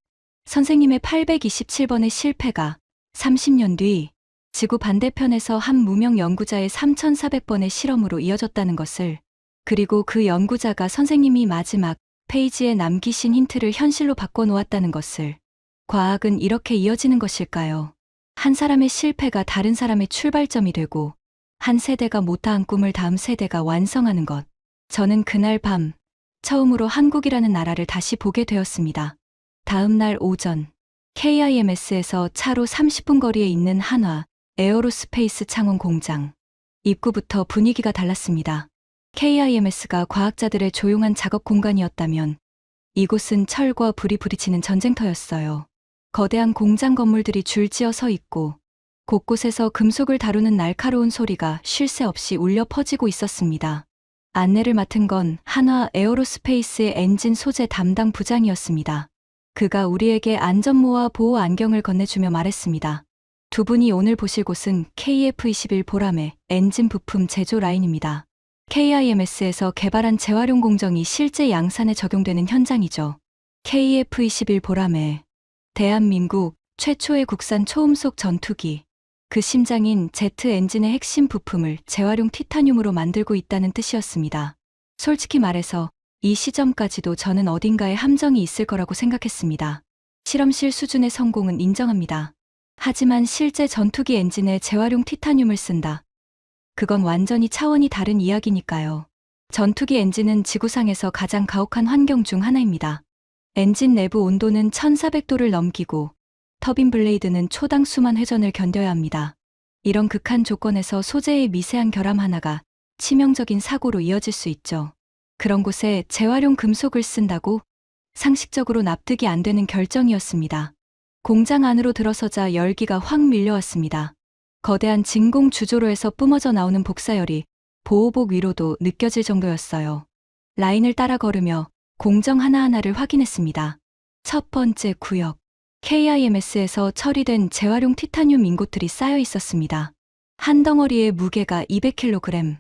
S1: 선생님의 827번의 실패가 30년 뒤 지구 반대편에서 한 무명 연구자의 3400번의 실험으로 이어졌다는 것을, 그리고 그 연구자가 선생님이 마지막 페이지에 남기신 힌트를 현실로 바꿔놓았다는 것을. 과학은 이렇게 이어지는 것일까요? 한 사람의 실패가 다른 사람의 출발점이 되고 한 세대가 못다한 꿈을 다음 세대가 완성하는 것. 저는 그날 밤 처음으로 한국이라는 나라를 다시 보게 되었습니다. 다음 날 오전 KIMS에서 차로 30분 거리에 있는 한화 에어로스페이스 창원 공장. 입구부터 분위기가 달랐습니다. KIMS가 과학자들의 조용한 작업 공간이었다면 이곳은 철과 불이 부딪히는 전쟁터였어요. 거대한 공장 건물들이 줄지어 서 있고 곳곳에서 금속을 다루는 날카로운 소리가 쉴 새 없이 울려 퍼지고 있었습니다. 안내를 맡은 건 한화 에어로스페이스의 엔진 소재 담당 부장이었습니다. 그가 우리에게 안전모와 보호 안경을 건네주며 말했습니다. 두 분이 오늘 보실 곳은 KF-21 보람의 엔진 부품 제조 라인입니다. KIMS에서 개발한 재활용 공정이 실제 양산에 적용되는 현장이죠. KF-21 보람의 대한민국 최초의 국산 초음속 전투기. 그 심장인 제트 엔진의 핵심 부품을 재활용 티타늄으로 만들고 있다는 뜻이었습니다. 솔직히 말해서 이 시점까지도 저는 어딘가에 함정이 있을 거라고 생각했습니다. 실험실 수준의 성공은 인정합니다. 하지만 실제 전투기 엔진에 재활용 티타늄을 쓴다. 그건 완전히 차원이 다른 이야기니까요. 전투기 엔진은 지구상에서 가장 가혹한 환경 중 하나입니다. 엔진 내부 온도는 1400도를 넘기고 터빈 블레이드는 초당 수만 회전을 견뎌야 합니다. 이런 극한 조건에서 소재의 미세한 결함 하나가 치명적인 사고로 이어질 수 있죠. 그런 곳에 재활용 금속을 쓴다고? 상식적으로 납득이 안 되는 결정이었습니다. 공장 안으로 들어서자 열기가 확 밀려왔습니다. 거대한 진공 주조로에서 뿜어져 나오는 복사열이 보호복 위로도 느껴질 정도였어요. 라인을 따라 걸으며 공정 하나하나를 확인했습니다. 첫 번째 구역. KIMS에서 처리된 재활용 티타늄 인고들이 쌓여 있었습니다. 한 덩어리의 무게가 200kg.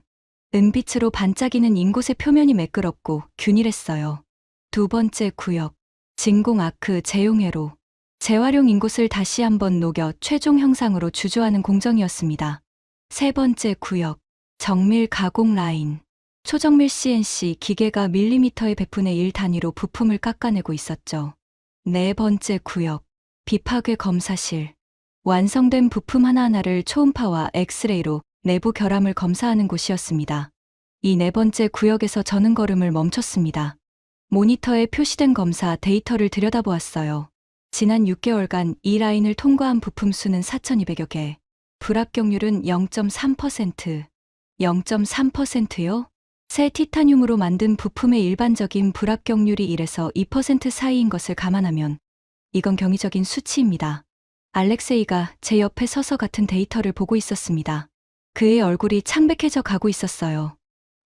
S1: 은빛으로 반짝이는 인곳의 표면이 매끄럽고 균일했어요. 두 번째 구역. 진공 아크 재용회로. 재활용 인곳을 다시 한번 녹여 최종 형상으로 주조하는 공정이었습니다. 세 번째 구역. 정밀 가공 라인. 초정밀 CNC 기계가 밀리미터의 100분의 1 단위로 부품을 깎아내고 있었죠. 네 번째 구역. 비파괴 검사실. 완성된 부품 하나하나를 초음파와 엑스레이로 내부 결함을 검사하는 곳이었습니다. 이 네 번째 구역에서 저는 걸음을 멈췄습니다. 모니터에 표시된 검사 데이터를 들여다보았어요. 지난 6개월간 이 라인을 통과한 부품 수는 4200여 개. 불합격률은 0.3%. 0.3%요? 새 티타늄으로 만든 부품의 일반적인 불합격률이 1에서 2% 사이인 것을 감안하면 이건 경이적인 수치입니다. 알렉세이가 제 옆에 서서 같은 데이터를 보고 있었습니다. 그의 얼굴이 창백해져 가고 있었어요.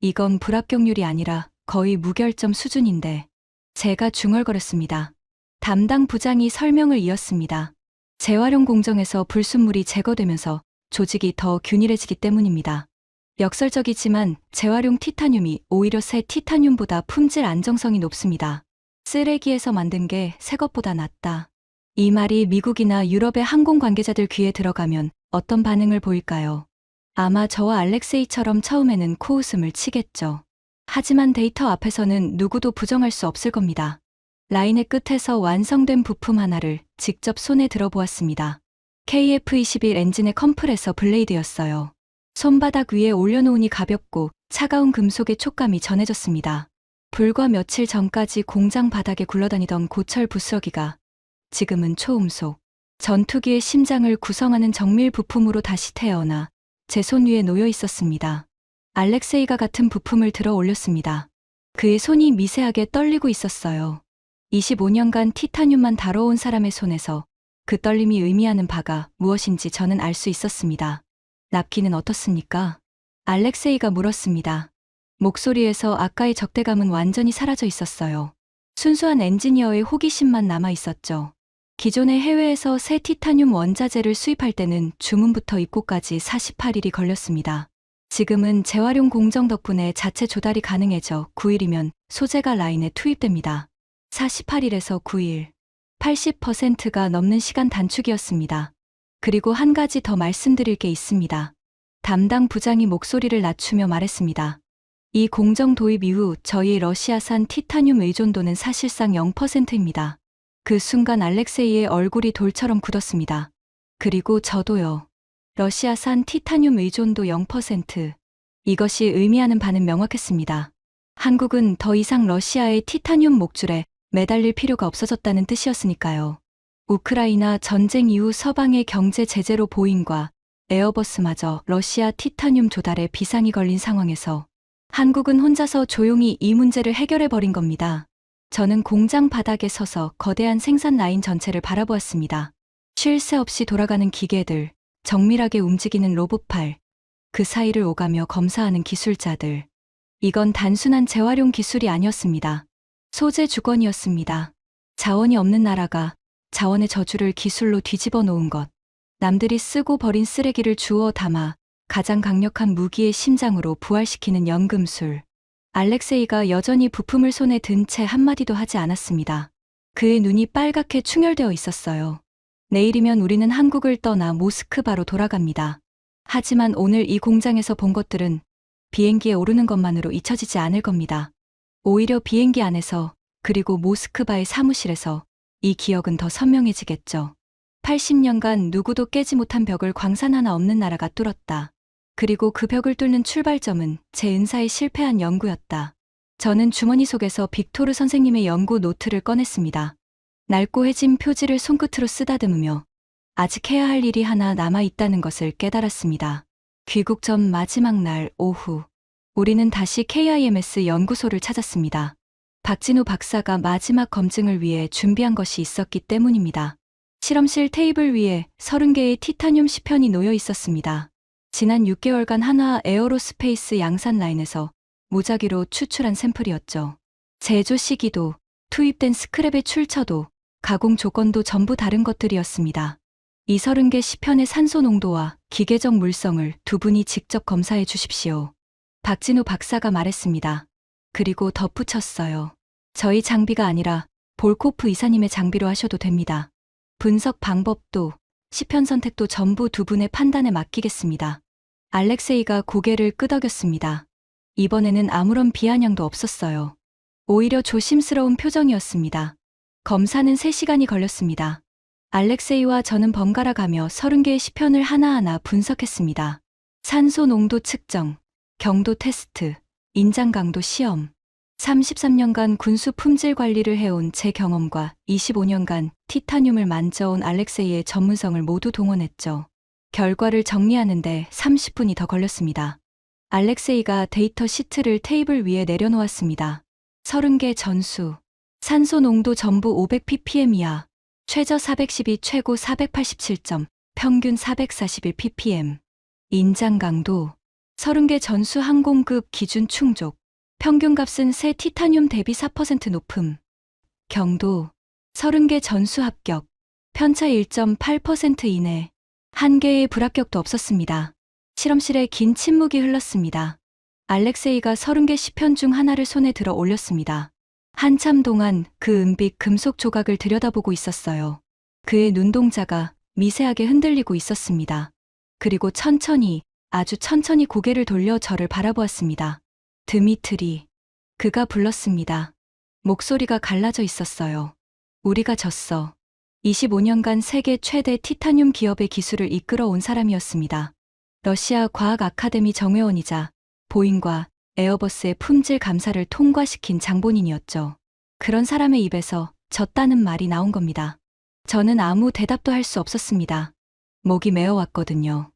S1: 이건 불합격률이 아니라 거의 무결점 수준인데. 제가 중얼거렸습니다. 담당 부장이 설명을 이었습니다. 재활용 공정에서 불순물이 제거되면서 조직이 더 균일해지기 때문입니다. 역설적이지만 재활용 티타늄이 오히려 새 티타늄보다 품질 안정성이 높습니다. 쓰레기에서 만든 게 새 것보다 낫다. 이 말이 미국이나 유럽의 항공 관계자들 귀에 들어가면 어떤 반응을 보일까요? 아마 저와 알렉세이처럼 처음에는 코웃음을 치겠죠. 하지만 데이터 앞에서는 누구도 부정할 수 없을 겁니다. 라인의 끝에서 완성된 부품 하나를 직접 손에 들어보았습니다. KF-21 엔진의 컴프레서 블레이드였어요. 손바닥 위에 올려놓으니 가볍고 차가운 금속의 촉감이 전해졌습니다. 불과 며칠 전까지 공장 바닥에 굴러다니던 고철 부스러기가 지금은 초음속, 전투기의 심장을 구성하는 정밀 부품으로 다시 태어나 제 손 위에 놓여 있었습니다. 알렉세이가 같은 부품을 들어 올렸습니다. 그의 손이 미세하게 떨리고 있었어요. 25년간 티타늄만 다뤄온 사람의 손에서 그 떨림이 의미하는 바가 무엇인지 저는 알 수 있었습니다. 납기는 어떻습니까? 알렉세이가 물었습니다. 목소리에서 아까의 적대감은 완전히 사라져 있었어요. 순수한 엔지니어의 호기심만 남아 있었죠. 기존의 해외에서 새 티타늄 원자재를 수입할 때는 주문부터 입고까지 48일이 걸렸습니다. 지금은 재활용 공정 덕분에 자체 조달이 가능해져 9일이면 소재가 라인에 투입됩니다. 48일에서 9일, 80%가 넘는 시간 단축이었습니다. 그리고 한 가지 더 말씀드릴 게 있습니다. 담당 부장이 목소리를 낮추며 말했습니다. 이 공정 도입 이후 저희 러시아산 티타늄 의존도는 사실상 0%입니다. 그 순간 알렉세이의 얼굴이 돌처럼 굳었습니다. 그리고 저도요. 러시아산 티타늄 의존도 0%. 이것이 의미하는 바는 명확했습니다. 한국은 더 이상 러시아의 티타늄 목줄에 매달릴 필요가 없어졌다는 뜻이었으니까요. 우크라이나 전쟁 이후 서방의 경제 제재로 보잉과 에어버스마저 러시아 티타늄 조달에 비상이 걸린 상황에서 한국은 혼자서 조용히 이 문제를 해결해버린 겁니다. 저는 공장 바닥에 서서 거대한 생산 라인 전체를 바라보았습니다. 쉴 새 없이 돌아가는 기계들, 정밀하게 움직이는 로봇팔, 그 사이를 오가며 검사하는 기술자들. 이건 단순한 재활용 기술이 아니었습니다. 소재 주권이었습니다. 자원이 없는 나라가 자원의 저주를 기술로 뒤집어 놓은 것. 남들이 쓰고 버린 쓰레기를 주워 담아 가장 강력한 무기의 심장으로 부활시키는 연금술. 알렉세이가 여전히 부품을 손에 든 채 한마디도 하지 않았습니다. 그의 눈이 빨갛게 충혈되어 있었어요. 내일이면 우리는 한국을 떠나 모스크바로 돌아갑니다. 하지만 오늘 이 공장에서 본 것들은 비행기에 오르는 것만으로 잊혀지지 않을 겁니다. 오히려 비행기 안에서 그리고 모스크바의 사무실에서 이 기억은 더 선명해지겠죠. 80년간 누구도 깨지 못한 벽을 광산 하나 없는 나라가 뚫었다. 그리고 그 벽을 뚫는 출발점은 제 은사에 실패한 연구였다. 저는 주머니 속에서 빅토르 선생님의 연구 노트를 꺼냈습니다. 낡고해진 표지를 손끝으로 쓰다듬으며 아직 해야 할 일이 하나 남아 있다는 것을 깨달았습니다. 귀국 전 마지막 날 오후, 우리는 다시 KIMS 연구소를 찾았습니다. 박진우 박사가 마지막 검증을 위해 준비한 것이 있었기 때문입니다. 실험실 테이블 위에 30개의 티타늄 시편이 놓여 있었습니다. 지난 6개월간 한화 에어로스페이스 양산 라인에서 무작위로 추출한 샘플이었죠. 제조 시기도, 투입된 스크랩의 출처도, 가공 조건도 전부 다른 것들이었습니다. 이 30개 시편의 산소 농도와 기계적 물성을 두 분이 직접 검사해 주십시오. 박진우 박사가 말했습니다. 그리고 덧붙였어요. 저희 장비가 아니라 볼코프 이사님의 장비로 하셔도 됩니다. 분석 방법도, 시편 선택도 전부 두 분의 판단에 맡기겠습니다. 알렉세이가 고개를 끄덕였습니다. 이번에는 아무런 비아냥도 없었어요. 오히려 조심스러운 표정이었습니다. 검사는 3시간이 걸렸습니다. 알렉세이와 저는 번갈아 가며 30개의 시편을 하나하나 분석했습니다. 산소 농도 측정, 경도 테스트, 인장 강도 시험. 33년간 군수 품질 관리를 해온 제 경험과 25년간 티타늄을 만져온 알렉세이의 전문성을 모두 동원했죠. 결과를 정리하는데 30분이 더 걸렸습니다. 알렉세이가 데이터 시트를 테이블 위에 내려놓았습니다. 30개 전수. 산소 농도 전부 500ppm 이하. 최저 412, 최고 487점, 평균 441 ppm. 인장 강도. 30개 전수 항공급 기준 충족. 평균값은 새 티타늄 대비 4% 높음. 경도. 30개 전수 합격. 편차 1.8% 이내. 한 개의 불합격도 없었습니다. 실험실에 긴 침묵이 흘렀습니다. 알렉세이가 30개 시편 중 하나를 손에 들어 올렸습니다. 한참 동안 그 은빛 금속 조각을 들여다보고 있었어요. 그의 눈동자가 미세하게 흔들리고 있었습니다. 그리고 천천히 아주 천천히 고개를 돌려 저를 바라보았습니다. 드미트리. 그가 불렀습니다. 목소리가 갈라져 있었어요. 우리가 졌어. 25년간 세계 최대 티타늄 기업의 기술을 이끌어온 사람이었습니다. 러시아 과학 아카데미 정회원이자 보잉과 에어버스의 품질 감사를 통과시킨 장본인이었죠. 그런 사람의 입에서 졌다는 말이 나온 겁니다. 저는 아무 대답도 할 수 없었습니다. 목이 메어왔거든요.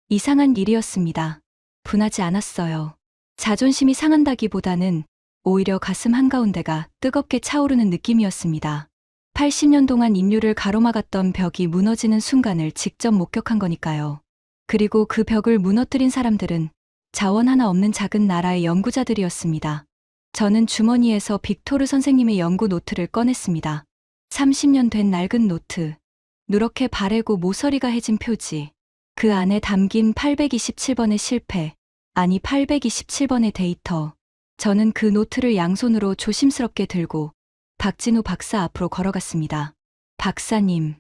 S1: 이상한 일이었습니다. 분하지 않았어요. 자존심이 상한다기보다는 오히려 가슴 한가운데가 뜨겁게 차오르는 느낌이었습니다. 80년 동안 인류를 가로막았던 벽이 무너지는 순간을 직접 목격한 거니까요. 그리고 그 벽을 무너뜨린 사람들은 자원 하나 없는 작은 나라의 연구자들이었습니다. 저는 주머니에서 빅토르 선생님의 연구 노트를 꺼냈습니다. 30년 된 낡은 노트. 누렇게 바래고 모서리가 해진 표지. 그 안에 담긴 827번의 실패, 아니 827번의 데이터. 저는 그 노트를 양손으로 조심스럽게 들고 박진우 박사 앞으로 걸어갔습니다. 박사님.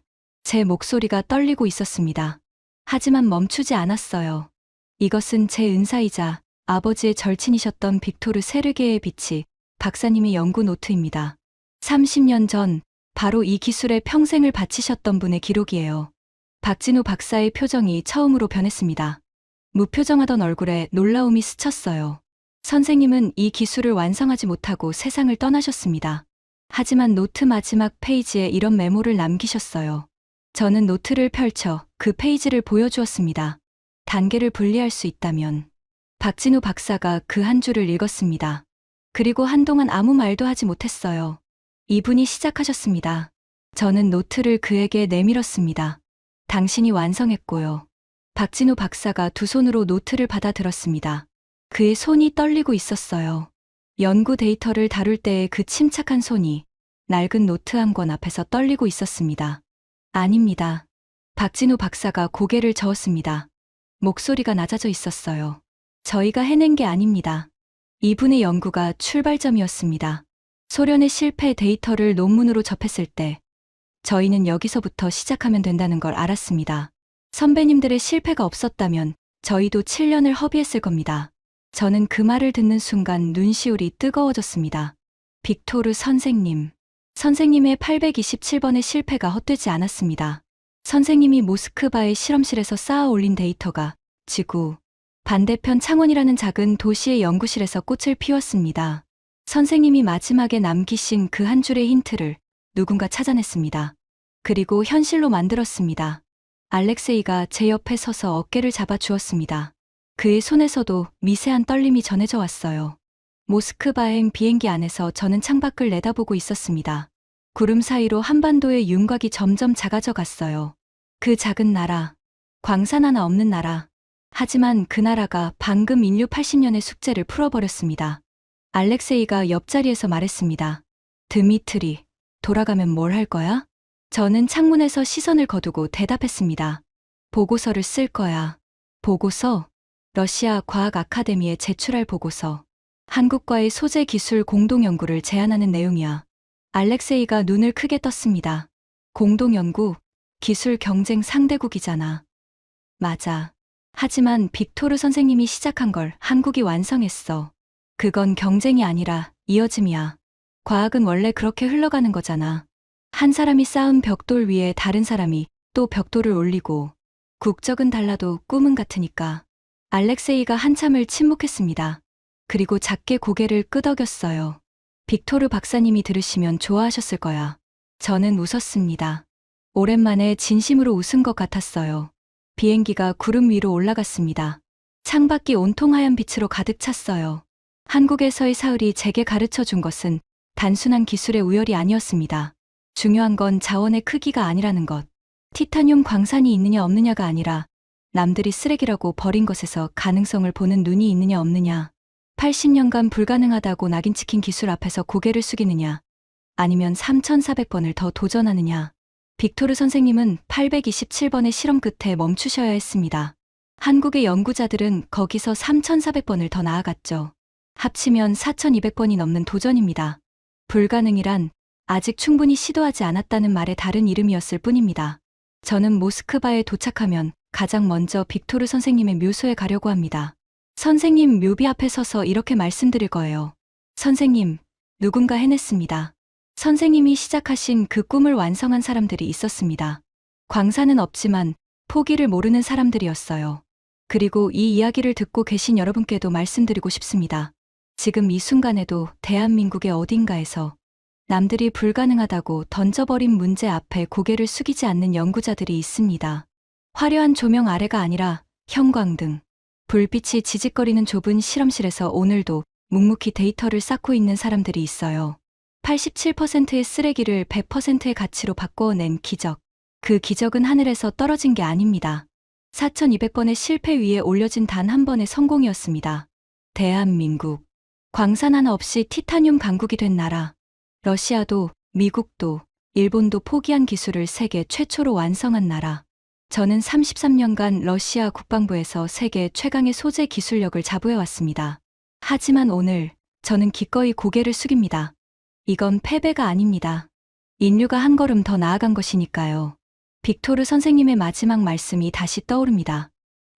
S1: 제 목소리가 떨리고 있었습니다. 하지만 멈추지 않았어요. 이것은 제 은사이자 아버지의 절친이셨던 빅토르 세르게의 빛이 박사님의 연구 노트입니다. 30년 전 바로 이 기술에 평생을 바치셨던 분의 기록이에요. 박진우 박사의 표정이 처음으로 변했습니다. 무표정하던 얼굴에 놀라움이 스쳤어요. 선생님은 이 기술을 완성하지 못하고 세상을 떠나셨습니다. 하지만 노트 마지막 페이지에 이런 메모를 남기셨어요. 저는 노트를 펼쳐 그 페이지를 보여주었습니다. 단계를 분리할 수 있다면. 박진우 박사가 그 한 줄을 읽었습니다. 그리고 한동안 아무 말도 하지 못했어요. 이분이 시작하셨습니다. 저는 노트를 그에게 내밀었습니다. 당신이 완성했고요. 박진우 박사가 두 손으로 노트를 받아들었습니다. 그의 손이 떨리고 있었어요. 연구 데이터를 다룰 때의 그 침착한 손이 낡은 노트 한 권 앞에서 떨리고 있었습니다. 아닙니다. 박진우 박사가 고개를 저었습니다. 목소리가 낮아져 있었어요. 저희가 해낸 게 아닙니다. 이분의 연구가 출발점이었습니다. 소련의 실패 데이터를 논문으로 접했을 때 저희는 여기서부터 시작하면 된다는 걸 알았습니다. 선배님들의 실패가 없었다면 저희도 7년을 허비했을 겁니다. 저는 그 말을 듣는 순간 눈시울이 뜨거워졌습니다. 빅토르 선생님. 선생님의 827번의 실패가 헛되지 않았습니다. 선생님이 모스크바의 실험실에서 쌓아 올린 데이터가 지구 반대편 창원이라는 작은 도시의 연구실에서 꽃을 피웠습니다. 선생님이 마지막에 남기신 그 한 줄의 힌트를 누군가 찾아냈습니다. 그리고 현실로 만들었습니다. 알렉세이가 제 옆에 서서 어깨를 잡아주었습니다. 그의 손에서도 미세한 떨림이 전해져 왔어요. 모스크바행 비행기 안에서 저는 창밖을 내다보고 있었습니다. 구름 사이로 한반도의 윤곽이 점점 작아져 갔어요. 그 작은 나라, 광산 하나 없는 나라. 하지만 그 나라가 방금 인류 80년의 숙제를 풀어버렸습니다. 알렉세이가 옆자리에서 말했습니다. 드미트리, 돌아가면 뭘 할 거야? 저는 창문에서 시선을 거두고 대답했습니다. 보고서를 쓸 거야. 보고서? 러시아 과학 아카데미에 제출할 보고서. 한국과의 소재 기술 공동 연구를 제안하는 내용이야. 알렉세이가 눈을 크게 떴습니다. 공동 연구, 기술 경쟁 상대국이잖아. 맞아. 하지만 빅토르 선생님이 시작한 걸 한국이 완성했어. 그건 경쟁이 아니라 이어짐이야. 과학은 원래 그렇게 흘러가는 거잖아. 한 사람이 쌓은 벽돌 위에 다른 사람이 또 벽돌을 올리고. 국적은 달라도 꿈은 같으니까. 알렉세이가 한참을 침묵했습니다. 그리고 작게 고개를 끄덕였어요. 빅토르 박사님이 들으시면 좋아하셨을 거야. 저는 웃었습니다. 오랜만에 진심으로 웃은 것 같았어요. 비행기가 구름 위로 올라갔습니다. 창밖이 온통 하얀 빛으로 가득 찼어요. 한국에서의 사흘이 제게 가르쳐 준 것은 단순한 기술의 우열이 아니었습니다. 중요한 건 자원의 크기가 아니라는 것. 티타늄 광산이 있느냐 없느냐가 아니라 남들이 쓰레기라고 버린 것에서 가능성을 보는 눈이 있느냐 없느냐. 80년간 불가능하다고 낙인 찍힌 기술 앞에서 고개를 숙이느냐. 아니면 3,400번을 더 도전하느냐. 빅토르 선생님은 827번의 실험 끝에 멈추셔야 했습니다. 한국의 연구자들은 거기서 3,400번을 더 나아갔죠. 합치면 4,200번이 넘는 도전입니다. 불가능이란 아직 충분히 시도하지 않았다는 말의 다른 이름이었을 뿐입니다. 저는 모스크바에 도착하면 가장 먼저 빅토르 선생님의 묘소에 가려고 합니다. 선생님 묘비 앞에 서서 이렇게 말씀드릴 거예요. 선생님, 누군가 해냈습니다. 선생님이 시작하신 그 꿈을 완성한 사람들이 있었습니다. 광산은 없지만 포기를 모르는 사람들이었어요. 그리고 이 이야기를 듣고 계신 여러분께도 말씀드리고 싶습니다. 지금 이 순간에도 대한민국의 어딘가에서 남들이 불가능하다고 던져버린 문제 앞에 고개를 숙이지 않는 연구자들이 있습니다. 화려한 조명 아래가 아니라 형광등, 불빛이 지직거리는 좁은 실험실에서 오늘도 묵묵히 데이터를 쌓고 있는 사람들이 있어요. 87%의 쓰레기를 100%의 가치로 바꿔낸 기적. 그 기적은 하늘에서 떨어진 게 아닙니다. 4200번의 실패 위에 올려진 단 한 번의 성공이었습니다. 대한민국. 광산 하나 없이 티타늄 강국이 된 나라. 러시아도, 미국도, 일본도 포기한 기술을 세계 최초로 완성한 나라. 저는 33년간 러시아 국방부에서 세계 최강의 소재 기술력을 자부해왔습니다. 하지만 오늘 저는 기꺼이 고개를 숙입니다. 이건 패배가 아닙니다. 인류가 한 걸음 더 나아간 것이니까요. 빅토르 선생님의 마지막 말씀이 다시 떠오릅니다.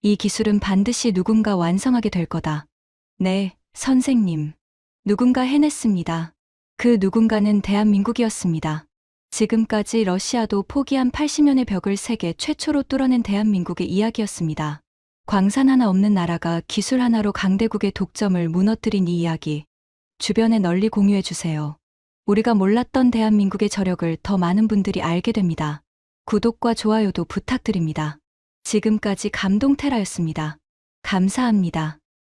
S1: 이 기술은 반드시 누군가 완성하게 될 거다. 네, 선생님. 누군가 해냈습니다. 그 누군가는 대한민국이었습니다. 지금까지 러시아도 포기한 80년의 벽을 세계 최초로 뚫어낸 대한민국의 이야기였습니다. 광산 하나 없는 나라가 기술 하나로 강대국의 독점을 무너뜨린 이 이야기. 주변에 널리 공유해주세요. 우리가 몰랐던 대한민국의 저력을 더 많은 분들이 알게 됩니다. 구독과 좋아요도 부탁드립니다. 지금까지 감동테라였습니다. 감사합니다.